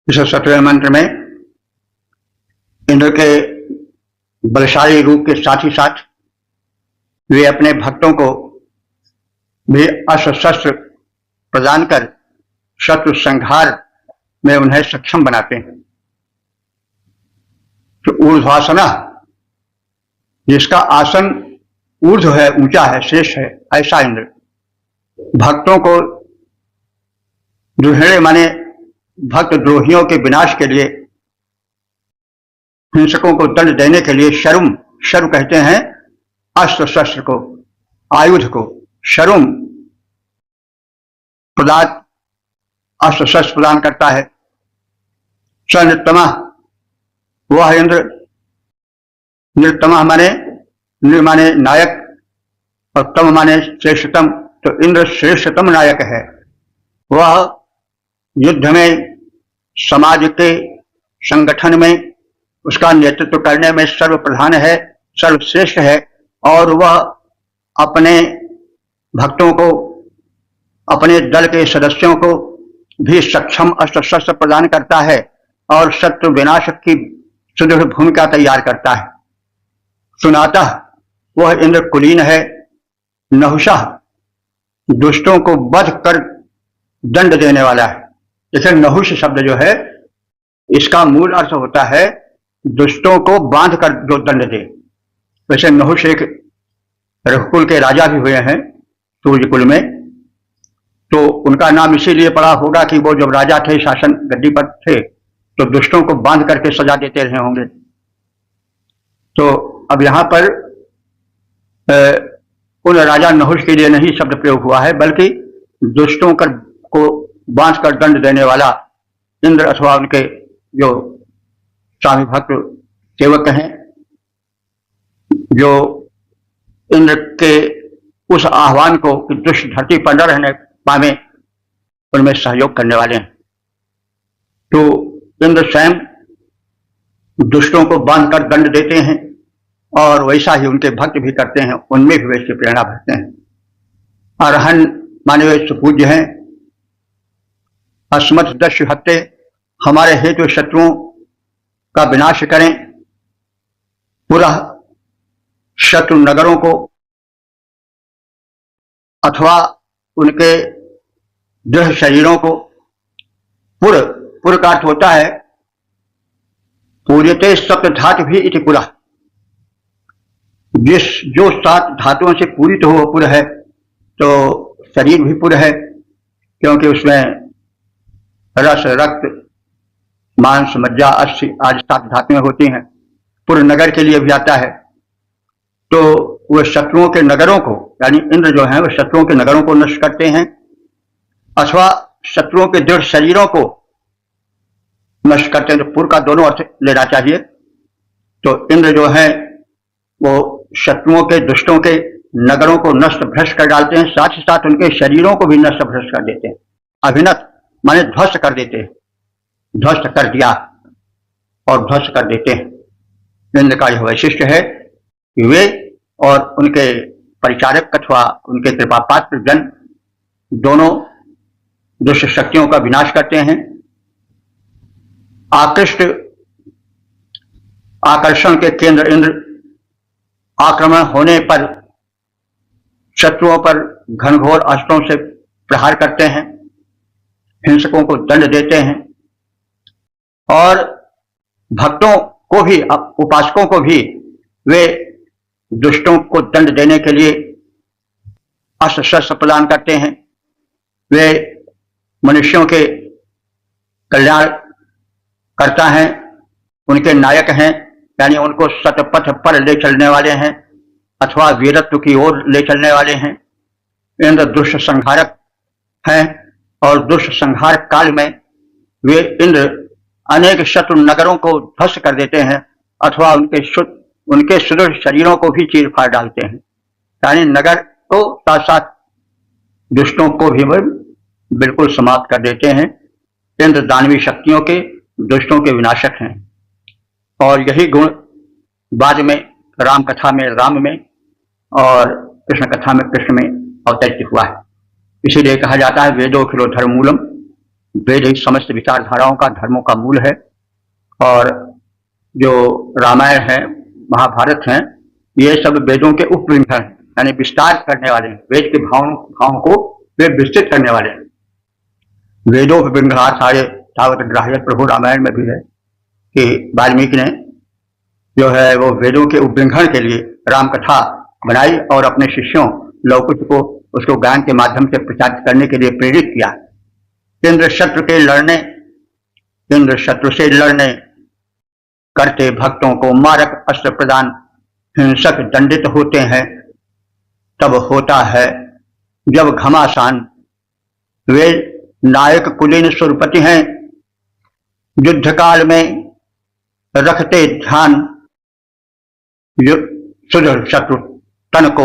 इस 17वें मंत्र में इंद्र के बलशाली रूप के साथ ही साथ वे अपने भक्तों को भी अस्त्र शस्त्र प्रदान कर शत्रु संहार में उन्हें सक्षम बनाते हैं। तो ऊर्ध्वासना, जिसका आसन ऊर्ध्व है, ऊंचा है, श्रेष्ठ है, ऐसा इंद्र भक्तों को दुहेड़े माने भक्त द्रोहियों के विनाश के लिए, हिंसकों को दंड देने के लिए शरुम, शरु कहते हैं अस्त्र शस्त्र को, आयुध को, शरुम प्रदान, अस्त्र शस्त्र प्रदान करता है। स नृतमा, वह इंद्र, नृतमा माने नृ माने नायक और तम माने श्रेष्ठतम, तो इंद्र श्रेष्ठतम नायक है। वह युद्ध में, समाज के संगठन में उसका नेतृत्व करने में सर्वप्रधान है, सर्वश्रेष्ठ है, और वह अपने भक्तों को, अपने दल के सदस्यों को भी सक्षम अस्त्र शस्त्र प्रदान करता है और शत्रु विनाश की सुदृढ़ भूमिका तैयार करता है। सुनाता, वह इंद्र कुलीन है। नहुषा, दुष्टों को वध कर दंड देने वाला है। जैसे नहुष शब्द जो है, इसका मूल अर्थ होता है दुष्टों को बांध कर जो दंड दे। वैसे नहुष एक रघुकुल के राजा भी हुए हैं, सूर्यकुल में, तो उनका नाम इसीलिए पड़ा होगा कि वो जब राजा थे, शासन गद्दी पर थे, तो दुष्टों को बांध करके सजा देते रहे होंगे। तो अब यहां पर उन राजा नहुष के लिए नहीं शब्द प्रयोग हुआ है, बल्कि दुष्टों को बांध कर दंड देने वाला इंद्र अथवा उनके जो स्वामी भक्त सेवक हैं, जो इंद्र के उस आह्वान को कि दुष्ट धरती पर न रहने पावे, उनमें सहयोग करने वाले हैं। तो इंद्र स्वयं दुष्टों को बांध कर दंड देते हैं और वैसा ही उनके भक्त भी करते हैं, उनमें भी वैसी प्रेरणा भरते हैं। अरहन माने वे सुपूज्य हैं। अस्मत् दस्यु हत्ते, हमारे हेतु शत्रुओं का विनाश करें। पुरः, शत्रु नगरों को अथवा उनके दृढ़ शरीरों को, पुर का अर्थ होता है पूर्यते सप्त धातु भी इति पुरः, जो 7 धातुओं से पूरित हो वह पुर है। तो शरीर भी पुर है, क्योंकि उसमें रस, रक्त, मांस, मज्जा, अस्थि आदि 7 धातुएं होती हैं। पुर नगर के लिए भी आता है। तो वह शत्रुओं के नगरों को, यानी इंद्र जो है वह शत्रुओं के नगरों को नष्ट करते हैं अथवा शत्रुओं के दृढ़ शरीरों को नष्ट करते हैं। तो पुर का दोनों अर्थ लेना चाहिए। तो इंद्र जो है वो शत्रुओं के, दुष्टों के नगरों को नष्ट भ्रष्ट कर डालते हैं, साथ ही साथ उनके शरीरों को भी नष्ट भ्रष्ट कर देते हैं। अभिनत माने ध्वस्त कर देते हैं, ध्वस्त कर दिया और ध्वस्त कर देते हैं। इंद्र का यह वैशिष्ट है कि वे और उनके परिचारक अथवा उनके कृपा पात्र जन दोनों दुष्ट शक्तियों का विनाश करते हैं। आकर्षण के केंद्र इंद्र आक्रमण होने पर शत्रुओं पर घनघोर अस्त्रों से प्रहार करते हैं, हिंसकों को दंड देते हैं और भक्तों को भी, उपासकों को भी वे दुष्टों को दंड देने के लिए अस्त्र शस्त्र प्रदान करते हैं। वे मनुष्यों के कल्याण करता हैं, उनके नायक हैं, यानी उनको सतपथ पर ले चलने वाले हैं अथवा वीरत्व की ओर ले चलने वाले हैं। इंद्र दुष्ट संहारक हैं और दुष्ट संहार काल में वे इंद्र अनेक शत्रु नगरों को ध्वस्त कर देते हैं अथवा उनके सुदृढ़ शरीरों को भी चीर फाड़ डालते हैं। यानी नगर को साथ साथ दुष्टों को भी बिल्कुल समाप्त कर देते हैं। इंद्र दानवी शक्तियों के, दुष्टों के विनाशक हैं और यही गुण बाद में राम कथा में राम में और कृष्ण कथा में कृष्ण में अवतरित हुआ है। इसीलिए कहा जाता है वेदोखिलो धर्म मूलम, वेद ही समस्त विचारधाराओं का, धर्मों का मूल है। और जो रामायण है महाभारत हैं, ये सब वेदों के उपवृंखण हैं, यानी विस्तार करने वाले हैं। वेद के भावों को वे विस्तृत करने वाले हैं। वेदोपवृंखणार्थ सारे तावत ग्राह्य प्रभु रामायण में भी है कि वाल्मीकि ने जो है वो वेदों के उपवृंखण के लिए राम कथा बनाई और अपने शिष्यों लवकुश को उसको ज्ञान के माध्यम से प्रचारित करने के लिए प्रेरित किया। इंद्र शत्रु से लड़ने करते भक्तों को मारक अस्त्र प्रदान, हिंसक दंडित होते हैं तब होता है जब घमासान। वे नायक कुलीन सुरपति हैं, युद्ध काल में रखते ध्यान, सुदृढ़ शत्रु तन को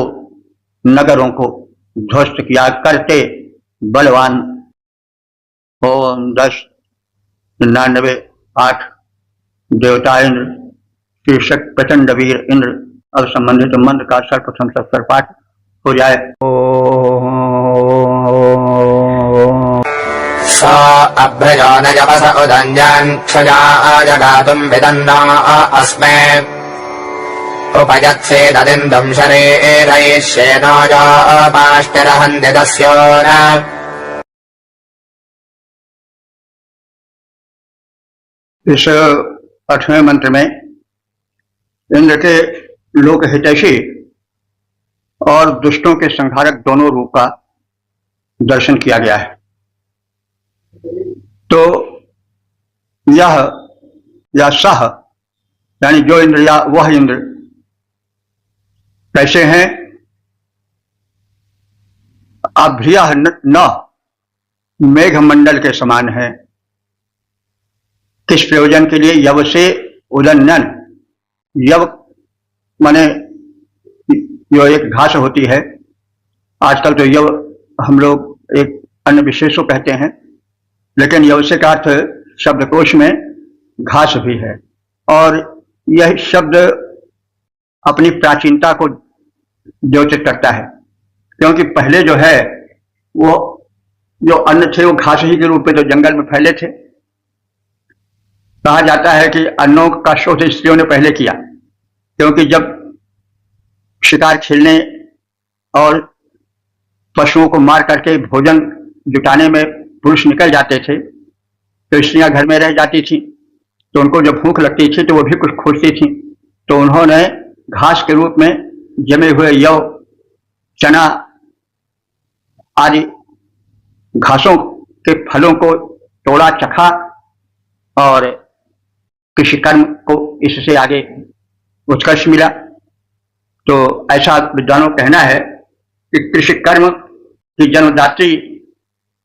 नगरों को ध्वस्त किया करते बलवान। ओम 10-99-8 देवता इंद्र शीर्षक प्रचंड वीर इंद्र। अब संबंधित मंत्र का सर्वप्रथम सत्तर पाठ हो जाए। स अभ्रजो न जपस उदञ्जन् क्षजा जगातुम् विदन्ना अस्मे उपजत्सेददिन्दुम् शरीरैश्येनो पाष्टिरहन्ति तस्यो न। इस 8वें मंत्र में इंद्र के लोकहितैषी और दुष्टों के संहारक दोनों रूप का दर्शन किया गया है। तो यह या सह यानी जो इंद्र या वह इंद्र कैसे हैं? अभ्रिया न मेघमंडल के समान है। किस प्रयोजन के लिए? यव से उदन्यन। यव माने जो एक घास होती है, आजकल तो यव हम लोग एक अन्य विशेषों कहते हैं, लेकिन यवसे का अर्थ शब्दकोश में घास भी है। और यह शब्द अपनी प्राचीनता को द्योतित करता है, क्योंकि पहले जो है वो जो अन्न थे वो घास ही के रूप में तो जंगल में फैले थे। कहा जाता है कि अन्नों का शोध स्त्रियों ने पहले किया, क्योंकि जब शिकार खेलने और पशुओं को मार करके भोजन जुटाने में पुरुष निकल जाते थे तो स्त्रियां घर में रह जाती थी। तो उनको जब भूख लगती थी तो वो भी कुछ खोजती थी। तो उन्होंने घास के रूप में जमे हुए यव, चना आदि घासों के फलों को तोड़ा, चखा और कृषि कर्म को इससे आगे उत्कर्ष मिला। तो ऐसा विद्वानों का कहना है कि कृषि कर्म की जन्मदात्री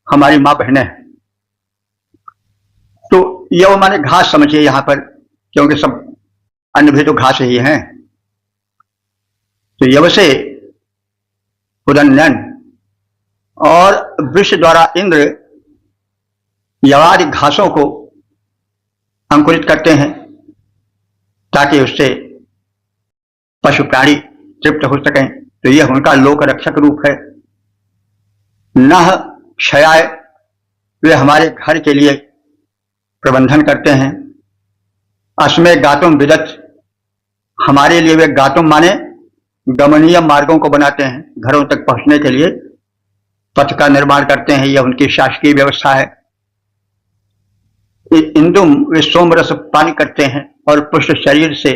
हमारी मां बहनें हैं। तो यव माने घास समझिए यहाँ पर, क्योंकि सब अन्य भी तो घास ही हैं। तो यव से उदन्यन और वृक्ष द्वारा इंद्र यवादि घासों को अंकुरित करते हैं ताकि उससे पशु प्राणी तृप्त हो सकें। तो यह उनका लोक रक्षक रूप है। नह क्षयाय, वे हमारे घर के लिए प्रबंधन करते हैं। अस्मे गातुम विदत, हमारे लिए वे गातुम माने गमनीय मार्गों को बनाते हैं, घरों तक पहुंचने के लिए पथ का निर्माण करते हैं। यह उनकी शासकीय व्यवस्था है। इंदुम, वे सोमरस पान करते हैं और पुष्ट शरीर से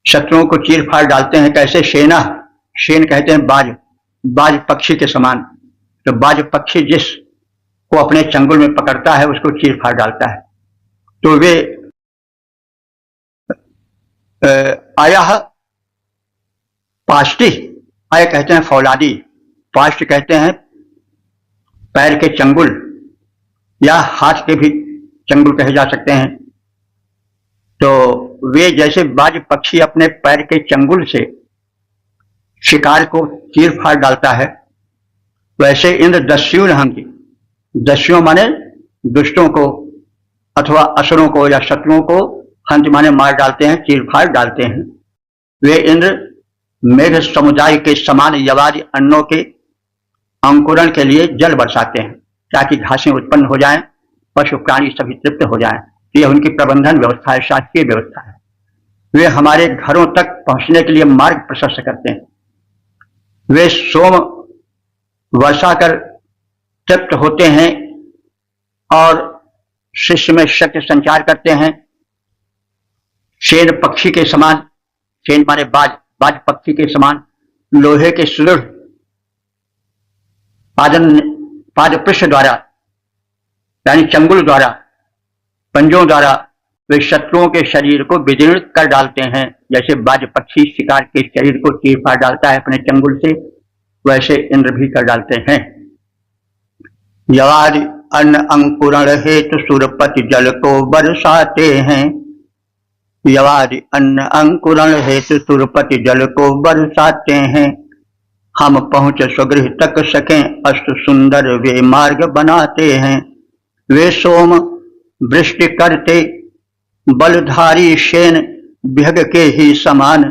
शत्रुओं को चीर फाड़ डालते हैं। कैसे? शेना, शेन कहते हैं बाज पक्षी के समान। तो बाज पक्षी जिस को अपने चंगुल में पकड़ता है उसको चीर फाड़ डालता है। तो वे आया पाष्टि, आय कहते हैं फौलादी, पाष्ट कहते हैं पैर के चंगुल या हाथ के भी चंगुल कहे जा सकते हैं। तो वे जैसे बाज पक्षी अपने पैर के चंगुल से शिकार को चीर फाड़ डालता है, वैसे इंद्र दस्युन हंति, दस्युओं माने दुष्टों को अथवा असुरों को या शत्रुओं को, हंत माने मार डालते हैं, चीर फाड़ डालते हैं। वे इंद्र मेघ समुदाय के समान यवादि अन्नों के अंकुरण के लिए जल बरसाते हैं ताकि घासें उत्पन्न हो जाएं, पशु प्राणी सभी तृप्त हो जाएं। यह उनकी प्रबंधन व्यवस्था है, शासकीय व्यवस्था है। वे हमारे घरों तक पहुंचने के लिए मार्ग प्रशस्त करते हैं। वे सोम वर्षा कर तृप्त होते हैं और शिष्य में शक्ति संचार करते हैं। शेर पक्षी के समान, शेर माने बाज, बाज पक्षी के समान लोहे के सुदृढ़ पादपृष्ठ द्वारा यानी चंगुल द्वारा, पंजों द्वारा वे शत्रुओं के शरीर को विदीर्ण कर डालते हैं। जैसे बाज पक्षी शिकार के शरीर को चीर फाड़ डालता है अपने चंगुल से, वैसे इंद्र भी कर डालते हैं। यवादि अन्न अंकुरण हेतु सुरपति जल को बरसाते हैं। यवादि अन्न अंकुरण हेतु सुरपति जल को बरसाते हैं। हम पहुंच स्वगृह तक सकें अष्ट सुंदर वे मार्ग बनाते हैं। वे सोम वृष्टि करते बलधारी शेन विहग के ही समान,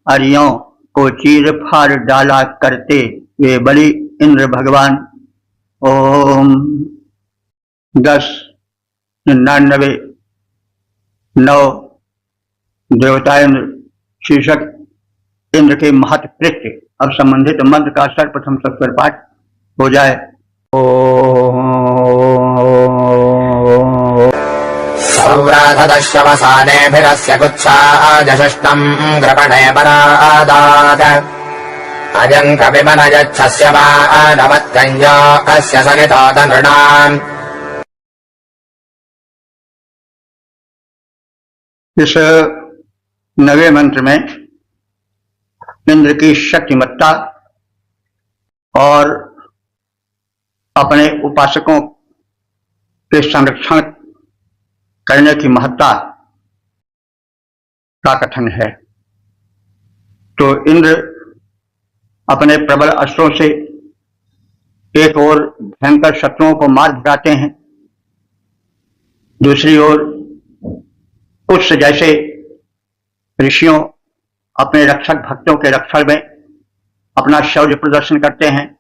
अरियों को चीर फाड़ डाला करते वे बलि इंद्र भगवान। ओम 10 99 9 देवता इंद्र शीर्षक इंद्र के महत्व कृत्य। अब संबंधित मंत्र का सर्वप्रथम सत्वर पाठ हो जाए। सौराधदश्यवसानेभिरस्य गुच्छाजषष्टम् ग्रपणे परादात् अजम् कविमनयच्छस्य मानवत्कञ्जो अस्य सनितोदनृणाम्। इस नवे मंत्र में इंद्र की शक्तिमत्ता और अपने उपासकों के संरक्षण करने की महत्ता का कथन है। तो इंद्र अपने प्रबल अस्त्रों से एक ओर भयंकर शत्रुओं को मार भगाते हैं, दूसरी ओर उस जैसे ऋषियों अपने रक्षक भक्तों के रक्षण में अपना शौर्य प्रदर्शन करते हैं।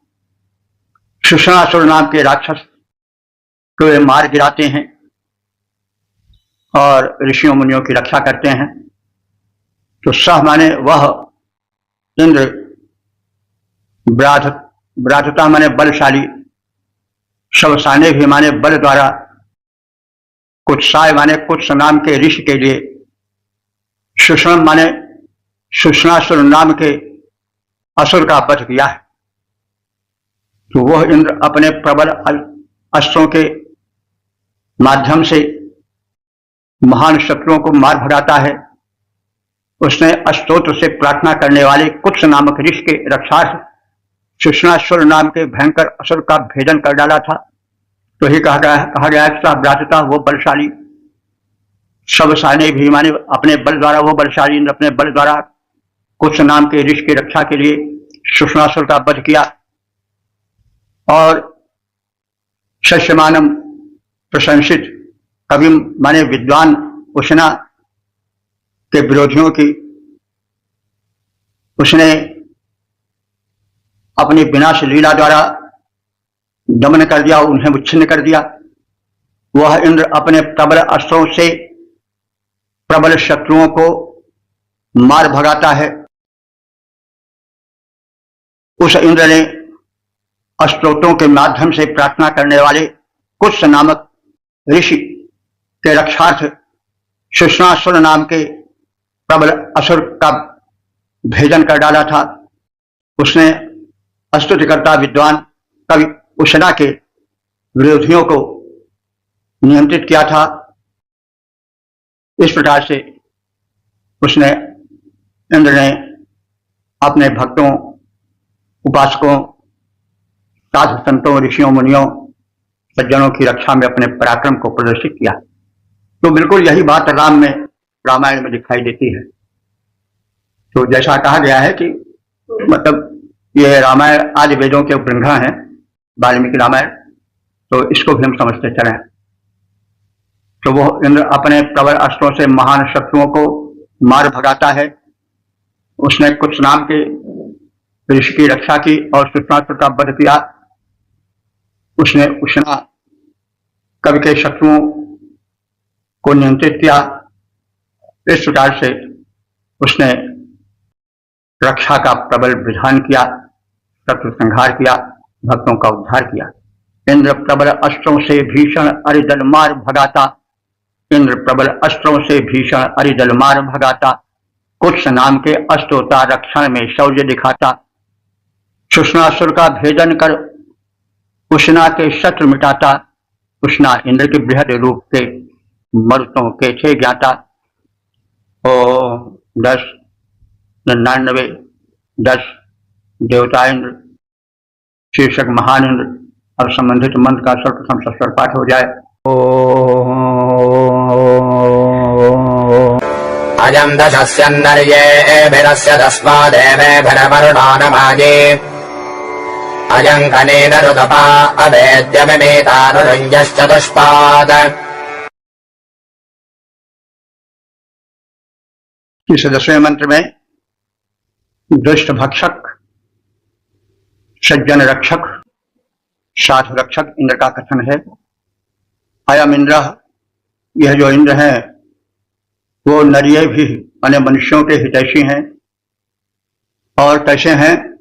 शुष्णासुर नाम के राक्षस को वे मार गिराते हैं और ऋषियों मुनियों की रक्षा करते हैं। तो सह माने वह इंद्र, व्राधता माने बलशाली, शवसाने भी माने बल द्वारा, कुत्साय माने कुत्स नाम के ऋषि के लिए, शुष्ण माने शुष्णासुर नाम के असुर का वध किया है। तो वह इंद्र अपने प्रबल अस्त्रों के माध्यम से महान शत्रुओं को मार भगाता है। उसने अस्तोत्र से प्रार्थना करने वाले कुत्स नामक ऋषि के रक्षार्थ शुष्णासुर नाम के भयंकर असुर का भेदन कर डाला था। तो ही कहा गया व्रातता वो बलशाली, शवसाने भी माने अपने बल द्वारा वो बलशाली इंद्र अपने बल द्वारा कुत्स नाम के ऋषि की रक्षा के लिए शुष्णासुर का वध किया। और शस्यमानम प्रशंसित कवि माने विद्वान उष्णा के विरोधियों की उसने अपनी विनाश लीला द्वारा दमन कर दिया, उन्हें विच्छिन्न कर दिया। वह इंद्र अपने प्रबल अस्त्रों से प्रबल शत्रुओं को मार भगाता है। उस इंद्र ने स्तोत्रों के माध्यम से प्रार्थना करने वाले कुत्स नामक ऋषि के रक्षार्थ शुष्णासुर नाम के प्रबल असुर का भेदन कर डाला था। उसने स्तुतिकर्ता विद्वान कवि उष्णा के विरोधियों को नियंत्रित किया था। इस प्रकार से उसने इंद्र ने अपने भक्तों, उपासकों, साधु संतों, ऋषियों, मुनियों, सज्जनों की रक्षा में अपने पराक्रम को प्रदर्शित किया। तो बिल्कुल यही बात रामायण में दिखाई देती है। तो जैसा कहा गया है कि मतलब ये रामायण आदि वेदों के उपग्रंथ हैं, वाल्मीकि रामायण, तो इसको भी हम समझते चले। तो वो इंद्र अपने प्रबल अस्त्रों से महान शत्रुओं को मार भगाता है। उसने कुछ नाम के ऋषि की रक्षा की और शुष्णासुर का वध किया। उसने उष्णा कवि के शत्रुओं को नियंत्रित किया। इस प्रकार से उसने रक्षा का प्रबल विधान किया, शत्रु संहार किया, भक्तों का उद्धार किया। इंद्र प्रबल अस्त्रों से भीषण अरिदल मार भगाता, इंद्र प्रबल अस्त्रों से भीषण अरिदल मार भगाता, कुछ नाम के अस्त्रोता रक्षण में शौर्य दिखाता, सुष्णासुर का भेदन कर उष्णा के शत्रु मिटाता, उष्णा इंद्र के बृहद रूप के मरुतों के थे ज्ञाता। ओ 10 99 10 देवता इंद्र शीर्षक महान इंद्र। अब संबंधित मंत्र का सर्वप्रथम सस्वर पाठ हो जाए। अयम् दशस्यन्नर्येभिरस्य तस्मादेवेभिरवरुणो न भाजे अयम् कनेन रुदपा अवेद्यमिमेतानुरुञ्जश्चतुष्पात्। इस 10वें मंत्र में दुष्ट भक्षक, सज्जन रक्षक, साधु रक्षक इंद्र का कथन है। अयम इंद्र, यह जो इंद्र है वो नरिये भी माने मनुष्यों के हितैषी हैं। और कैसे हैं?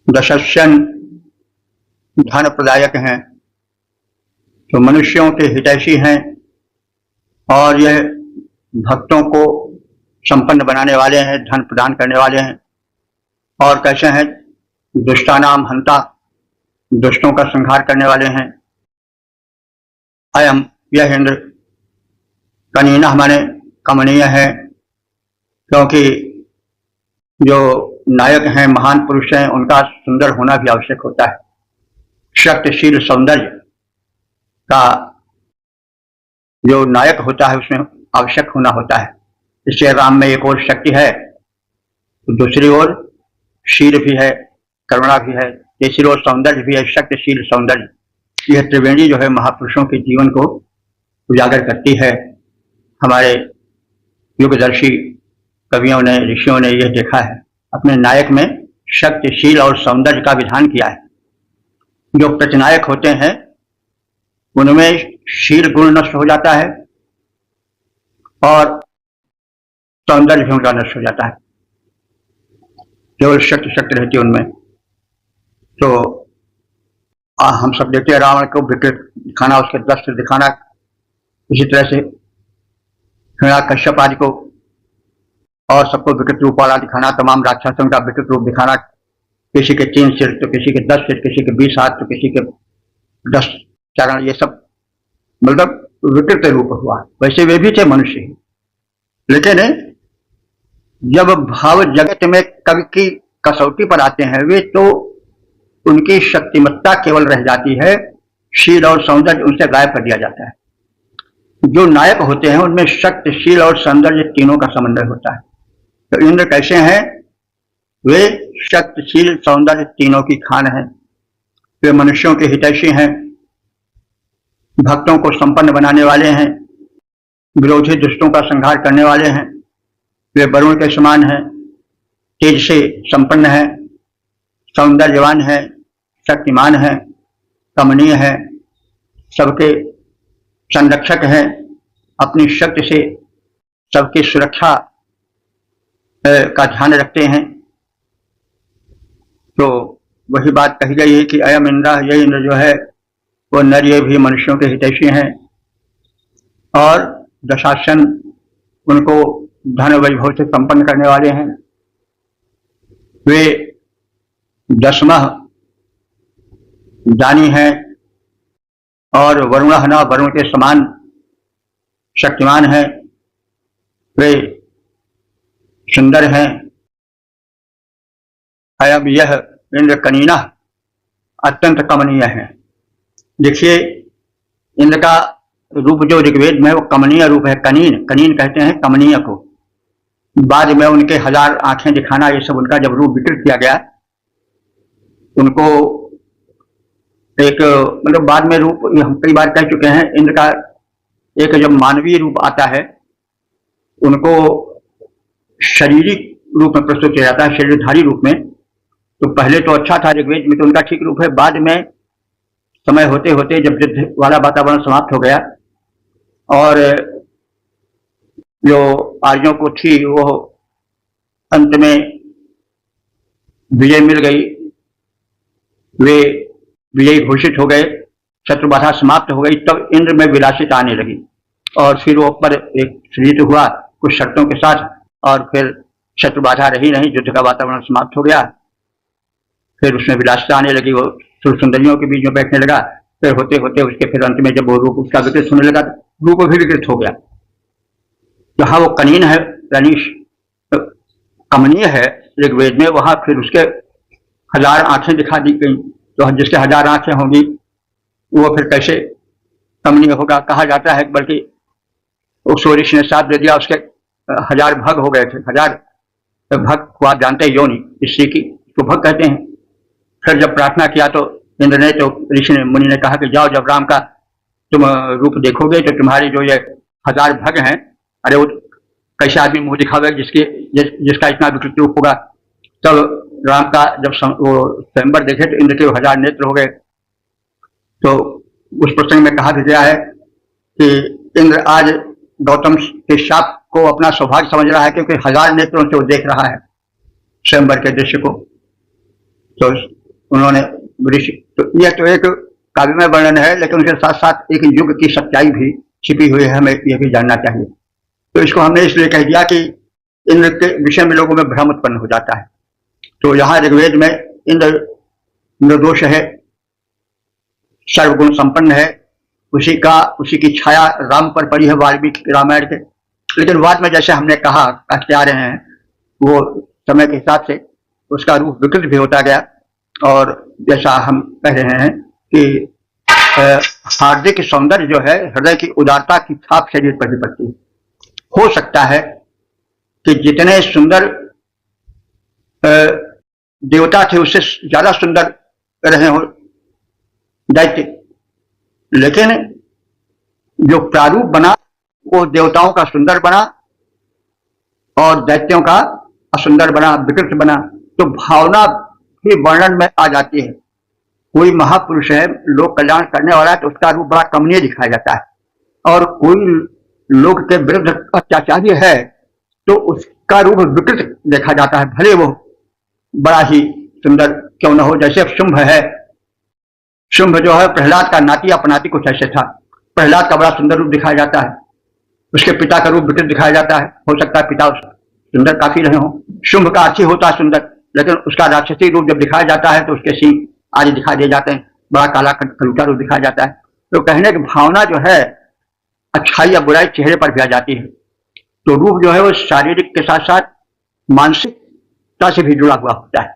दशस्यन, धन प्रदायक हैं, तो मनुष्यों के हितैषी हैं और यह भक्तों को संपन्न बनाने वाले हैं, धन प्रदान करने वाले हैं। और कैसे हैं? दुष्टानाम हंता, दुष्टों का संहार करने वाले हैं। अयम, यह इंद्र कनीना माने कमनीय है, क्योंकि जो नायक हैं, महान पुरुष हैं, उनका सुंदर होना भी आवश्यक होता है। शक्तिशील सौंदर्य का जो नायक होता है उसमें आवश्यक होना होता है। इससे राम में एक और शक्ति है तो दूसरी ओर शील भी है, करुणा भी है, तीसरी ओर सौंदर्य भी है, शक्तिशील सौंदर्य। यह त्रिवेणी जो है महापुरुषों के जीवन को उजागर करती है। हमारे युगदर्शी कवियों ने, ऋषियों ने यह देखा है, अपने नायक में शक्तिशील और सौंदर्य का विधान किया है। जो प्रतिनायक होते हैं उनमें शील गुण नष्ट हो जाता है और सौंदर्य भी उनका नष्ट हो जाता है, केवल शक्ति रहती है उनमें। तो हम सब देखते हैं रावण को विकृत दिखाना, उसके दस्त दिखाना, इसी तरह से हिरण्यकश्यप आदि को और सबको विकृत रूप वाला दिखाना, तमाम राक्षसों का विकृत रूप दिखाना, किसी के 3 सिर तो किसी के 10 सिर, किसी के 20 हाथ तो किसी के 10 चरण, ये सब मतलब विकृत रूप हुआ। वैसे वे भी थे मनुष्य ही, लेकिन जब भाव जगत में कवि की कसौटी पर आते हैं वे, तो उनकी शक्तिमत्ता केवल रह जाती है, शील और सौंदर्य उनसे गायब कर दिया जाता है। जो नायक होते हैं उनमें शक्तिशील और सौंदर्य तीनों का समन्वय होता है। तो इंद्र कैसे हैं? वे शक्तिशील सौंदर्य तीनों की खान है। वे मनुष्यों के हितैषी हैं, भक्तों को संपन्न बनाने वाले हैं, विरोधी दुष्टों का संहार करने वाले हैं। वे वरुण के समान हैं, तेज से संपन्न है, सौंदर्यवान है, शक्तिमान है, कमनीय है, सबके संरक्षक हैं, अपनी शक्ति से सबकी सुरक्षा का ध्यान रखते हैं। तो वही बात कही गई है कि अयम इंद्र, ये इंद्र जो है वो नर ये भी मनुष्यों के हितैषी हैं। और दशासन उनको धन वैभव से संपन्न करने वाले हैं। वे 10वां दानी हैं और वरुणः न, वरुण के समान शक्तिमान हैं। वे सुंदर हैं। अयम यह इंद्र कनीना अत्यंत कमनीय है। देखिए इंद्र का रूप जो ऋग्वेद में वो कमनीय रूप है, कनीन, कनीन कहते हैं कमनीय को। बाद में उनके 1000 आंखें दिखाना, ये सब उनका जब रूप विकृत किया गया, उनको एक मतलब बाद में रूप, हम कई बार कह चुके हैं, इंद्र का एक जब मानवीय रूप आता है उनको शारीरिक रूप में प्रस्तुत किया जाता है, शरीरधारी रूप में। तो पहले तो अच्छा था ऋग्वेद में, तो उनका ठीक रूप है। बाद में समय होते होते जब युद्ध वाला वातावरण समाप्त हो गया और जो आर्यों को थी वो अंत में विजय मिल गई, वे विजयी घोषित हो गए, शत्रु बाधा समाप्त हो गई। तब इंद्र में विलासिता आने लगी और फिर वो पर एक युद्ध हुआ कुछ शर्तों के साथ, और फिर शत्रु बाधा रही नहीं, युद्ध का वातावरण समाप्त हो गया। फिर उसमें विलासिता आने लगी, वो सुंदरियों के बीच में बैठने लगा। फिर होते होते उसके फिर अंत में जब वो रूप उसका विकृत होने लगा, रूप भी विकृत हो गया। जहाँ वो कनीन है, यानी कमनीय है ऋग्वेद में, वहां फिर उसके 1000 आंखें दिखा दी गई। तो जिसके 1000 आंखें होंगी वो फिर कैसे कमनीय होगा? कहा जाता है बल्कि उस ऋषि ने साथ दे दिया, उसके 1000 भग हो गए थे। 1000 भग को आप जानते हैं, योनि स्त्री की तो भग कहते हैं। फिर जब प्रार्थना किया तो इंद्र ने, तो ऋषि ने, मुनि ने कहा कि जाओ, जब राम का तुम रूप देखोगे तो तुम्हारी जो ये 1000 भग हैं, अरे वो कैसे आदमी मुंह दिखावे जिसका इतना विकृत रूप होगा। तब राम का जब वो स्वयंवर देखे तो इंद्र के 1000 नेत्र हो गए। तो उस प्रसंग में कहा गया है कि इंद्र आज गौतम के शाप को अपना सौभाग्य समझ रहा है, क्योंकि 1000 नेत्रों से वो देख रहा है स्वयंवर के दृश्य को। तो उन्होंने ऋषि, तो यह तो एक काव्यमय वर्णन है, लेकिन उसके साथ साथ एक युग की सच्चाई भी छिपी हुई है, हमें यह भी जानना चाहिए। तो इसको हमने इसलिए कह दिया कि इंद्र के विषय में लोगों में भ्रम उत्पन्न हो जाता है। तो यहाँ ऋग्वेद में इंद्र निर्दोष है, सर्वगुण संपन्न है, उसी की छाया राम पर पड़ी है वाल्मीकि रामायण के। लेकिन बाद में जैसे हमने कहा कहते आ रहे हैं, वो समय के हिसाब से उसका रूप विकृत भी होता गया। और जैसा हम कह रहे हैं कि हार्दिक सौंदर्य जो है, हृदय की उदारता की छाप शरीर पर भी पड़ती है। हो सकता है कि जितने सुंदर देवता थे उससे ज्यादा सुंदर रहे हो दैत्य, लेकिन जो प्रारूप बना वो देवताओं का सुंदर बना और दैत्यों का असुंदर बना, विकृत बना। तो भावना भी वर्णन में आ जाती है। कोई महापुरुष है, लोक कल्याण करने वाला है, तो उसका रूप बड़ा कमनीय दिखाया जाता है, और कोई लोक के विरुद्ध अत्याचारी है तो उसका रूप विकृत देखा जाता है, भले वो बड़ा ही सुंदर क्यों न हो। जैसे शुंभ है, शुंभ जो है प्रहलाद का नाती अपनाती कुछ ऐसे था। प्रहलाद का बड़ा सुंदर रूप दिखाया जाता है, उसके पिता का रूप विकृत दिखाया जाता है। हो सकता है पिता सुंदर काफी रहे हो। शुंभ का अच्छी होता है सुंदर, लेकिन उसका राक्षसी रूप जब दिखाया जाता है तो उसके सींग आदि दिखाई दे जाते हैं, बड़ा काला खलूटा रूप दिखाया जाता है। तो कहने की भावना जो है अच्छाई या बुराई चेहरे पर भी आ जाती है। तो रूप जो है वो शारीरिक के साथ साथ मानसिकता से भी जुड़ा हुआ होता है।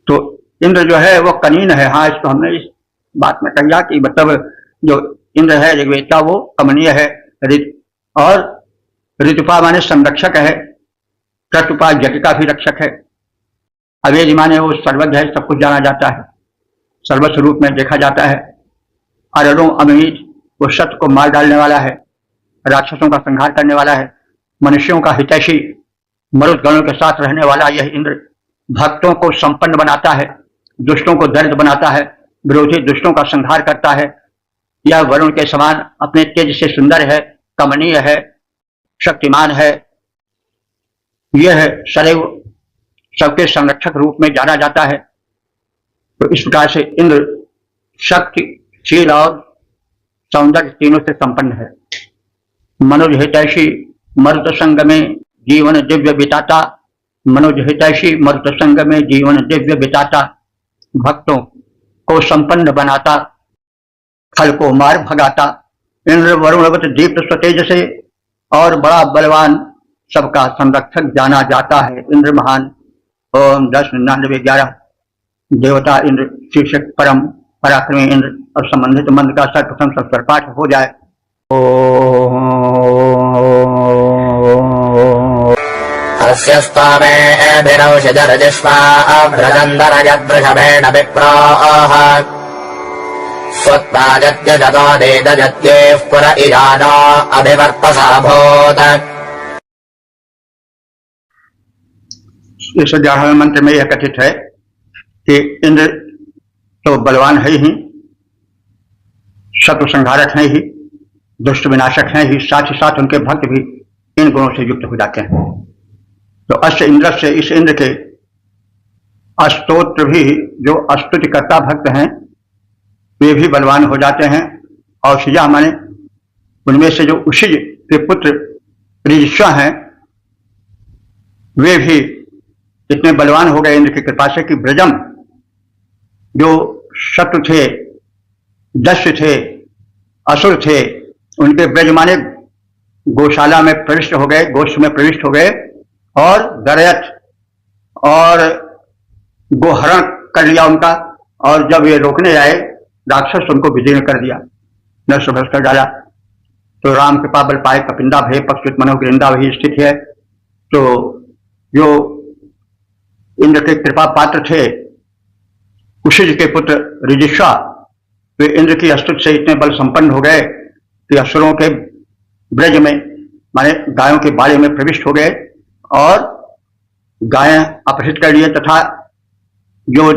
तो इंद्र जो है वो कनीन है। हाँ, इसको हमने इस बात में कहा कि मतलब जो इंद्र है ऋग्वेद का वो कमनीय है, और ऋतुपा माने संरक्षक है, क्रतुपा यज्ञ का भी रक्षक है, अवेज माने वो सर्वज्ञ है, सब कुछ जाना जाता है, सर्वस्वरूप में देखा जाता है। अरणों अमीर वो सत्य को मार डालने वाला है, राक्षसों का संहार करने वाला है, मनुष्यों का हितैषी, मरुदगणों के साथ रहने वाला यह इंद्र भक्तों को संपन्न बनाता है, दुष्टों को दरिद्र बनाता है, विरोधी दुष्टों का संहार करता है। यह वरुण के समान अपने तेज से सुंदर है, कमनीय है, शक्तिमान है। यह सदैव सबके संरक्षक रूप में जाना जाता है। तो इस प्रकार से इंद्र शक्तिशील और सौंदर्य तीनों से संपन्न है। मनोज हितैषी मरुत संग में जीवन दिव्य बिताता, मनोज हितैषी मरुत संग में जीवन दिव्य बिताता, भक्तों को संपन्न बनाता, फल को मार भगाता। इंद्र वरुणवत दीप्त स्वतेज से और बड़ा बलवान, सबका संरक्षक जाना जाता है इंद्र महान। ओम 109911 देवता इंद्र शीर्षक परम पराक्रमी इंद्र और संबंधित मंत्र का सर्वप्रथम संस्कार पाठ हो जाए। अस्य स्वामेभिरौषधरजिष्मा व्रजन्दरयद्वृषभेण विप्राः स्वत्पादत्यजतो देदजत्येः पुर इजानो अभिवर्तसाभूत्। इस 11वें मंत्र में यह कथित है कि इंद्र तो बलवान है ही, शत्रु संहारक हैं ही, दुष्ट विनाशक हैं ही, साथ ही साथ उनके भक्त भी इन गुणों से युक्त हो जाते हैं। तो अश्च इंद्र से इस इंद्र के अस्तोत्र भी जो स्तुतिकर्ता भक्त हैं वे भी बलवान हो जाते हैं। और शिजा माने उनमें से जो उशिज के पुत्र ऋषा हैं वे भी इतने बलवान हो गए इंद्र की कृपा से कि ब्रजम जो शत्रु थे, दस्यु थे, असुर थे, उनके ब्रज माने गौशाला में प्रविष्ट हो गए, गोष्ठ में प्रविष्ट हो गए और दरयत और गोहरण कर लिया उनका। और जब ये रोकने आए राक्षस उनको विदीर्ण कर दिया, नष्ट भ्रष्ट कर डाला। तो राम कृपा बल पाए कपिंदा भय पक्षित मनोगिरिंदा वही स्थित है। तो जो इंद्र के कृपा पात्र थे कुशिज के पुत्र ऋजिष्वा वे इंद्र की स्तुति से इतने बल संपन्न हो गए कि असुरों के ब्रज में माने गायों के बाड़े में प्रविष्ट हो गए और गायें अपहृत कर लिए तथा जो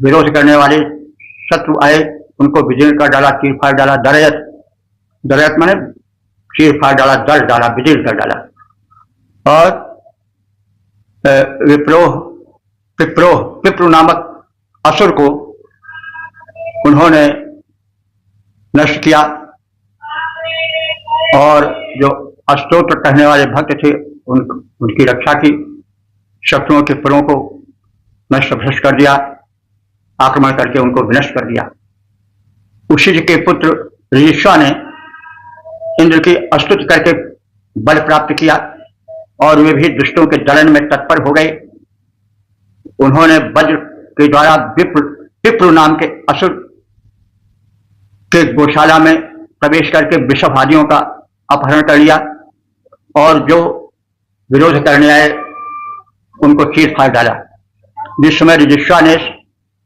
विरोध करने वाले शत्रु आए उनको विदीर्ण कर डाला, चीर फाड़ डाला। दरयत, दरयत माने चीर फाड़ डाला, दर डाला, विदीर्ण कर डाला। और विप्रो नामक असुर को उन्होंने नष्ट किया और जो अस्तोत्र कहने वाले भक्त थे उनकी रक्षा की, शत्रुओं के पुरों को नष्ट भ्रष्ट कर दिया, आक्रमण करके उनको विनष्ट कर दिया। उशिज के पुत्र ऋषा ने इंद्र की स्तुति करके बल प्राप्त किया और वे भी दुष्टों के दलन में तत्पर हो गए। उन्होंने वज्र के द्वारा विप्र नाम के असुर के गौशाला में प्रवेश करके वृषभ आदियों का अपहरण कर लिया और जो विरोध करने आए उनको चीर फाड़ डाला। जिस समय ऋजिष्वा ने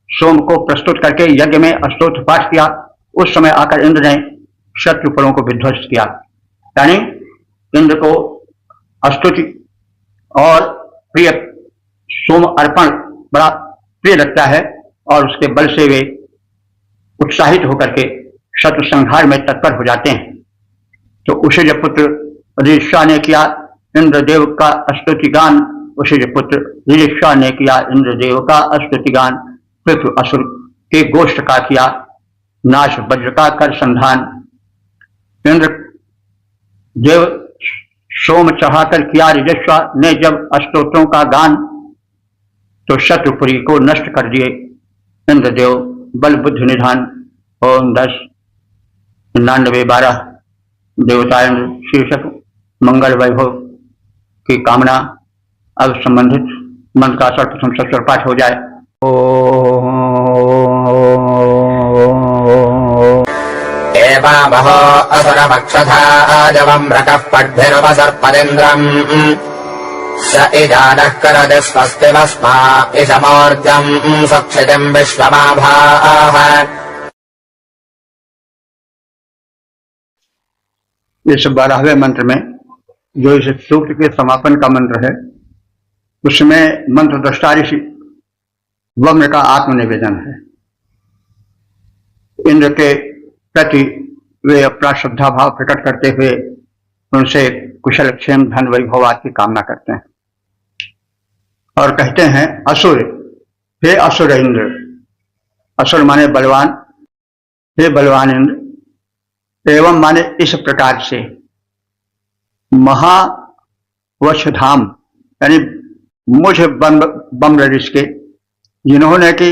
सोम को प्रस्तुत करके यज्ञ में स्तोत्र पाठ किया उस समय आकर इंद्र ने शत्रुफलों को विध्वस्त किया। यानी इंद्र को स्तुति और प्रिय सोम अर्पण बड़ा प्रिय लगता है और उसके बल से वे उत्साहित होकर के शत्रु संहार में तत्पर हो जाते हैं। तो उशिज पुत्र ऋषा ने किया इंद्रदेव का स्तुतिगान, उशिज पुत्र ऋषा ने किया इंद्रदेव का स्तुतिगान। पितृ असुर के गोष्ठ का किया नाश, वज्र का कर संधान। इंद्र देव सोम चढ़ाकर किया ऋजस्वा ने जब स्तोत्रों का गान तो शत्रुपुरी को नष्ट कर दिए इंद्रदेव बल बुद्धि निधान। ओम 10 99 12 देवता शीर्षक मंगल वैभव की कामना। अब संबंधित मंत्र का सर्वप्रथम सत्सर पाठ हो जाए। एवामहो असुरमक्षथाजवं रकः पद्भिरुपसर्पदिन्द्रम् स इजानः करति स्वस्तिमस्मा इषमोर्जम् सक्षितिम् विश्वमाभाः। इस 12वें मंत्र में जो इस सूक्त के समापन का मंत्र है उसमें मंत्र दृष्टा ऋषि वम्र का आत्मनिवेदन है। इंद्र के प्रति वे अपना श्रद्धा भाव प्रकट करते हुए उनसे कुशल क्षेम धन वैभव आदि की कामना करते हैं और कहते हैं असुर, हे असुर इंद्र। असुर माने बलवान, हे बलवान इंद्र। एवं माने इस प्रकार से महावशधाम यानी मुझ बम्र ऋषि के जिन्होंने कि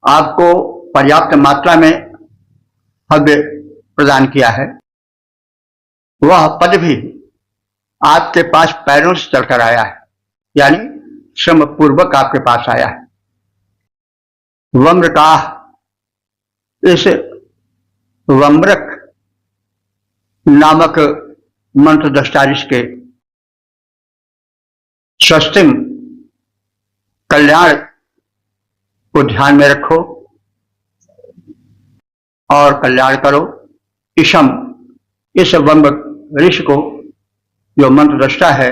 आपको पर्याप्त मात्रा में हव्य प्रदान किया है वह पद भी आपके पास पैरों से चलकर आया है, यानी श्रम पूर्वक आपके पास आया है। वम्र का इस वम्रक नामक मंत्र दृष्टारिश के स्वस्तिम कल्याण को ध्यान में रखो और कल्याण करो। ईशम इस वम्र ऋषि को जो मंत्र दृष्टा है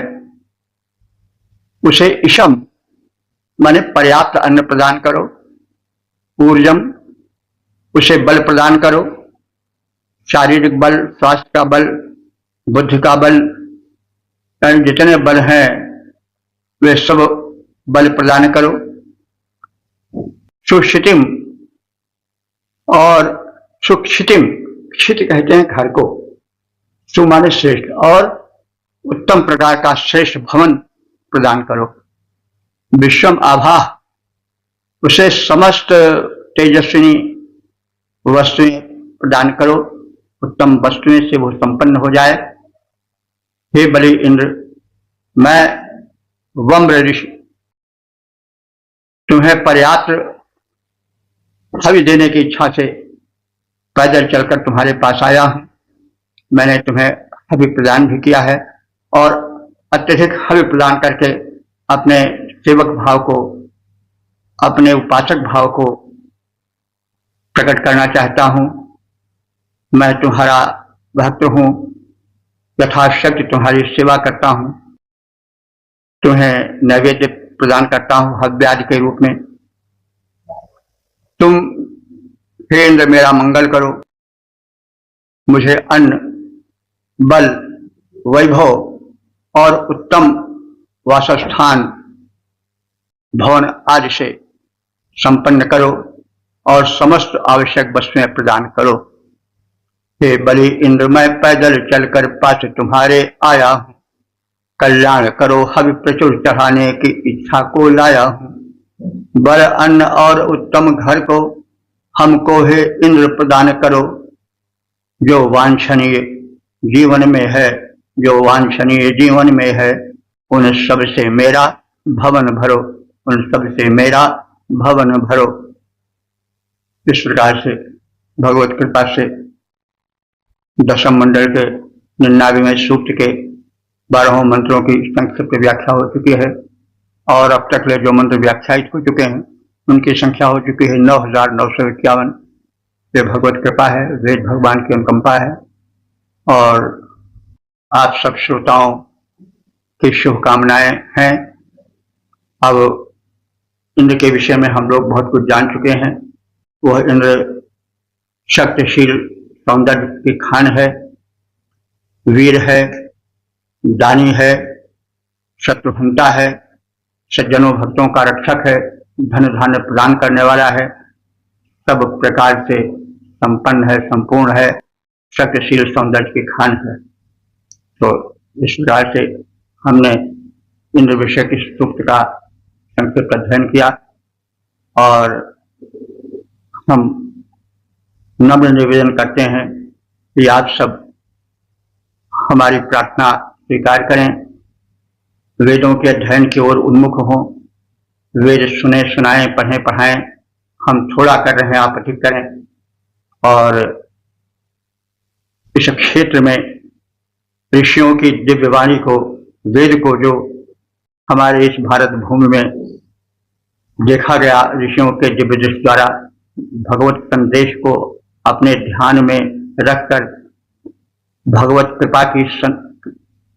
उसे ईशम माने पर्याप्त अन्न प्रदान करो। ऊर्जम उसे बल प्रदान करो, शारीरिक बल, स्वास्थ्य का बल, बुद्धि का बल यानी जितने बल हैं वे सब बल प्रदान करो। सुक्षितिम और सुक्षितिम, क्षित कहते हैं घर को, सु माने श्रेष्ठ, और उत्तम प्रकार का श्रेष्ठ भवन प्रदान करो। विश्वम आभा, उसे समस्त तेजस्विनी वस्तुएं प्रदान करो, उत्तम वस्तुएं से वो संपन्न हो जाए। हे बलि इंद्र, मैं वम्र ऋषि तुम्हें पर्याप्त हवि देने की इच्छा से पैदल चलकर तुम्हारे पास आया हूं। मैंने तुम्हें हवि प्रदान भी किया है और अत्यधिक हवि प्रदान करके अपने सेवक भाव को, अपने उपासक भाव को प्रकट करना चाहता हूं। मैं तुम्हारा भक्त हूं, यथाशक्ति तुम्हारी सेवा करता हूं, तुम्हें नैवेद्य प्रदान करता हूं हव्यादि के रूप में। तुम हे इंद्र मेरा मंगल करो, मुझे अन्न, बल, वैभव और उत्तम वासस्थान, भवन आदि से संपन्न करो और समस्त आवश्यक वस्तुएं प्रदान करो। हे बलि इंद्र, मैं पैदल चलकर पास तुम्हारे आया हूं, कल्याण करो हवि प्रचुर चढ़ाने की इच्छा को लाया हूं। बल, अन्न और उत्तम घर को हमको हे इंद्र प्रदान करो। जो वांछनीय जीवन में है, जो वांछनीय जीवन में है, उन सब से मेरा भवन भरो, उन सब से मेरा भवन भरो। इस प्रकार से भगवत कृपा से दशम मंडल के 99वें सूक्त के 12 मंत्रों की संक्षिप्त व्याख्या हो चुकी है और अब तक जो मंत्र व्याख्यायित हो चुके हैं उनकी संख्या हो चुकी है 9951। ये भगवत कृपा है, वेद भगवान की अनुकंपा है और आप सब श्रोताओं की शुभकामनाएं हैं। अब इंद्र के विषय में हम लोग बहुत कुछ जान चुके हैं। वह इंद्र शक्तिशील सौंदर्य की खान है, वीर है, दानी है, शत्रुहंता है, सज्जनों भक्तों का रक्षक है, धन धान्य प्रदान करने वाला है, सब प्रकार से संपन्न है, संपूर्ण है, शक्तिशील सौंदर्य की खान है। तो इस प्रकार से हमने इंद्र विषय की सूक्त का संक्षिप्त अध्ययन किया और हम नम्र निवेदन करते हैं कि आप सब हमारी प्रार्थना स्वीकार करें, वेदों के अध्ययन की ओर उन्मुख हों, वेद सुने सुनाएं, पढ़ें पढ़ाएं। हम थोड़ा कर रहे हैं, आप अधिक करें और इस क्षेत्र में ऋषियों की दिव्यवाणी को, वेद को जो हमारे इस भारत भूमि में देखा गया, ऋषियों के दिव्य दृष्टि द्वारा भगवत संदेश को अपने ध्यान में रखकर भगवत कृपा की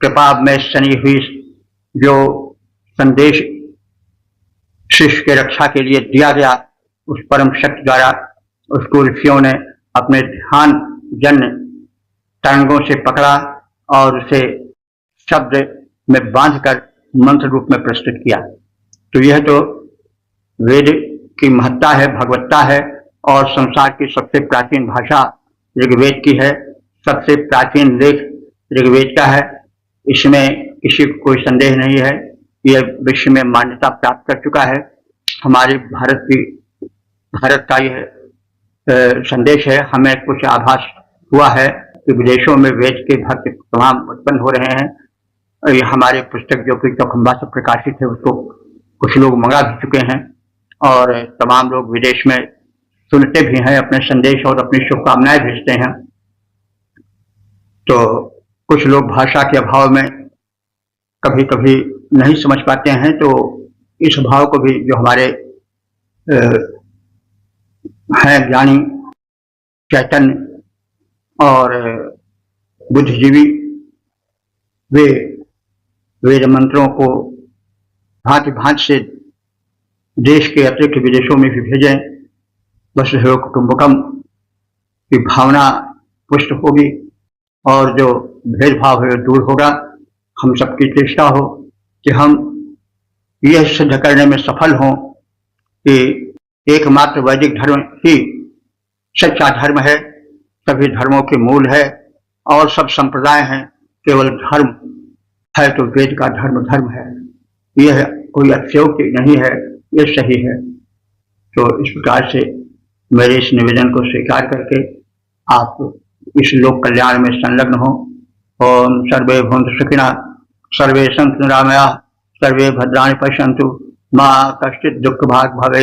कृपा में सनी हुई जो संदेश शिष्य के रक्षा के लिए दिया गया, उस परम शक्ति द्वारा उसको ऋषियों ने अपने ध्यान जन्य तरंगों से पकड़ा और उसे शब्द में बांधकर मंत्र रूप में प्रस्तुत किया। तो यह तो वेद की महत्ता है, भगवत्ता है और संसार की सबसे प्राचीन भाषा ऋग्वेद की है। सबसे प्राचीन लेख ऋग्वेद का है, इसमें किसी को कोई संदेह नहीं है। यह विश्व में मान्यता प्राप्त कर चुका है। हमारे भारत का यह संदेश है। हमें कुछ आभास हुआ है कि विदेशों में वेद के भक्त तमाम उत्पन्न हो रहे हैं। ये हमारे पुस्तक जो कि चौखंबा से प्रकाशित है उसको कुछ लोग मंगा भी चुके हैं और तमाम लोग विदेश में सुनते भी हैं, अपने संदेश और अपनी शुभकामनाएं भेजते हैं। तो कुछ लोग भाषा के अभाव में कभी कभी नहीं समझ पाते हैं, तो इस भाव को भी जो हमारे हैं ज्ञानी, चैतन्य और बुद्धिजीवी, वे वेद मंत्रों को भांति भांति से देश के अतिरिक्त विदेशों में भी भेजें। वसुधैव कुटुंबकम की भावना पुष्ट होगी और जो भेदभाव है दूर होगा। हम सबकी चेष्टा हो कि हम यह सिद्ध करने में सफल हों कि एकमात्र वैदिक धर्म ही सच्चा धर्म है, सभी धर्मों के मूल है, और सब संप्रदाय हैं केवल धर्म है तो वेद का धर्म धर्म है, यह कोई अतिशयोक्ति नहीं है, यह सही है। तो इस प्रकार से मेरे इस निवेदन को स्वीकार करके आप इस लोक कल्याण में संलग्न हो। ओम सर्वे भवन्तु सुखिनः, सर्वे सन्तु निरामयाः, सर्वे भद्राणि पश्यन्तु, मा कश्चित् दुःखभाग् भवेत्।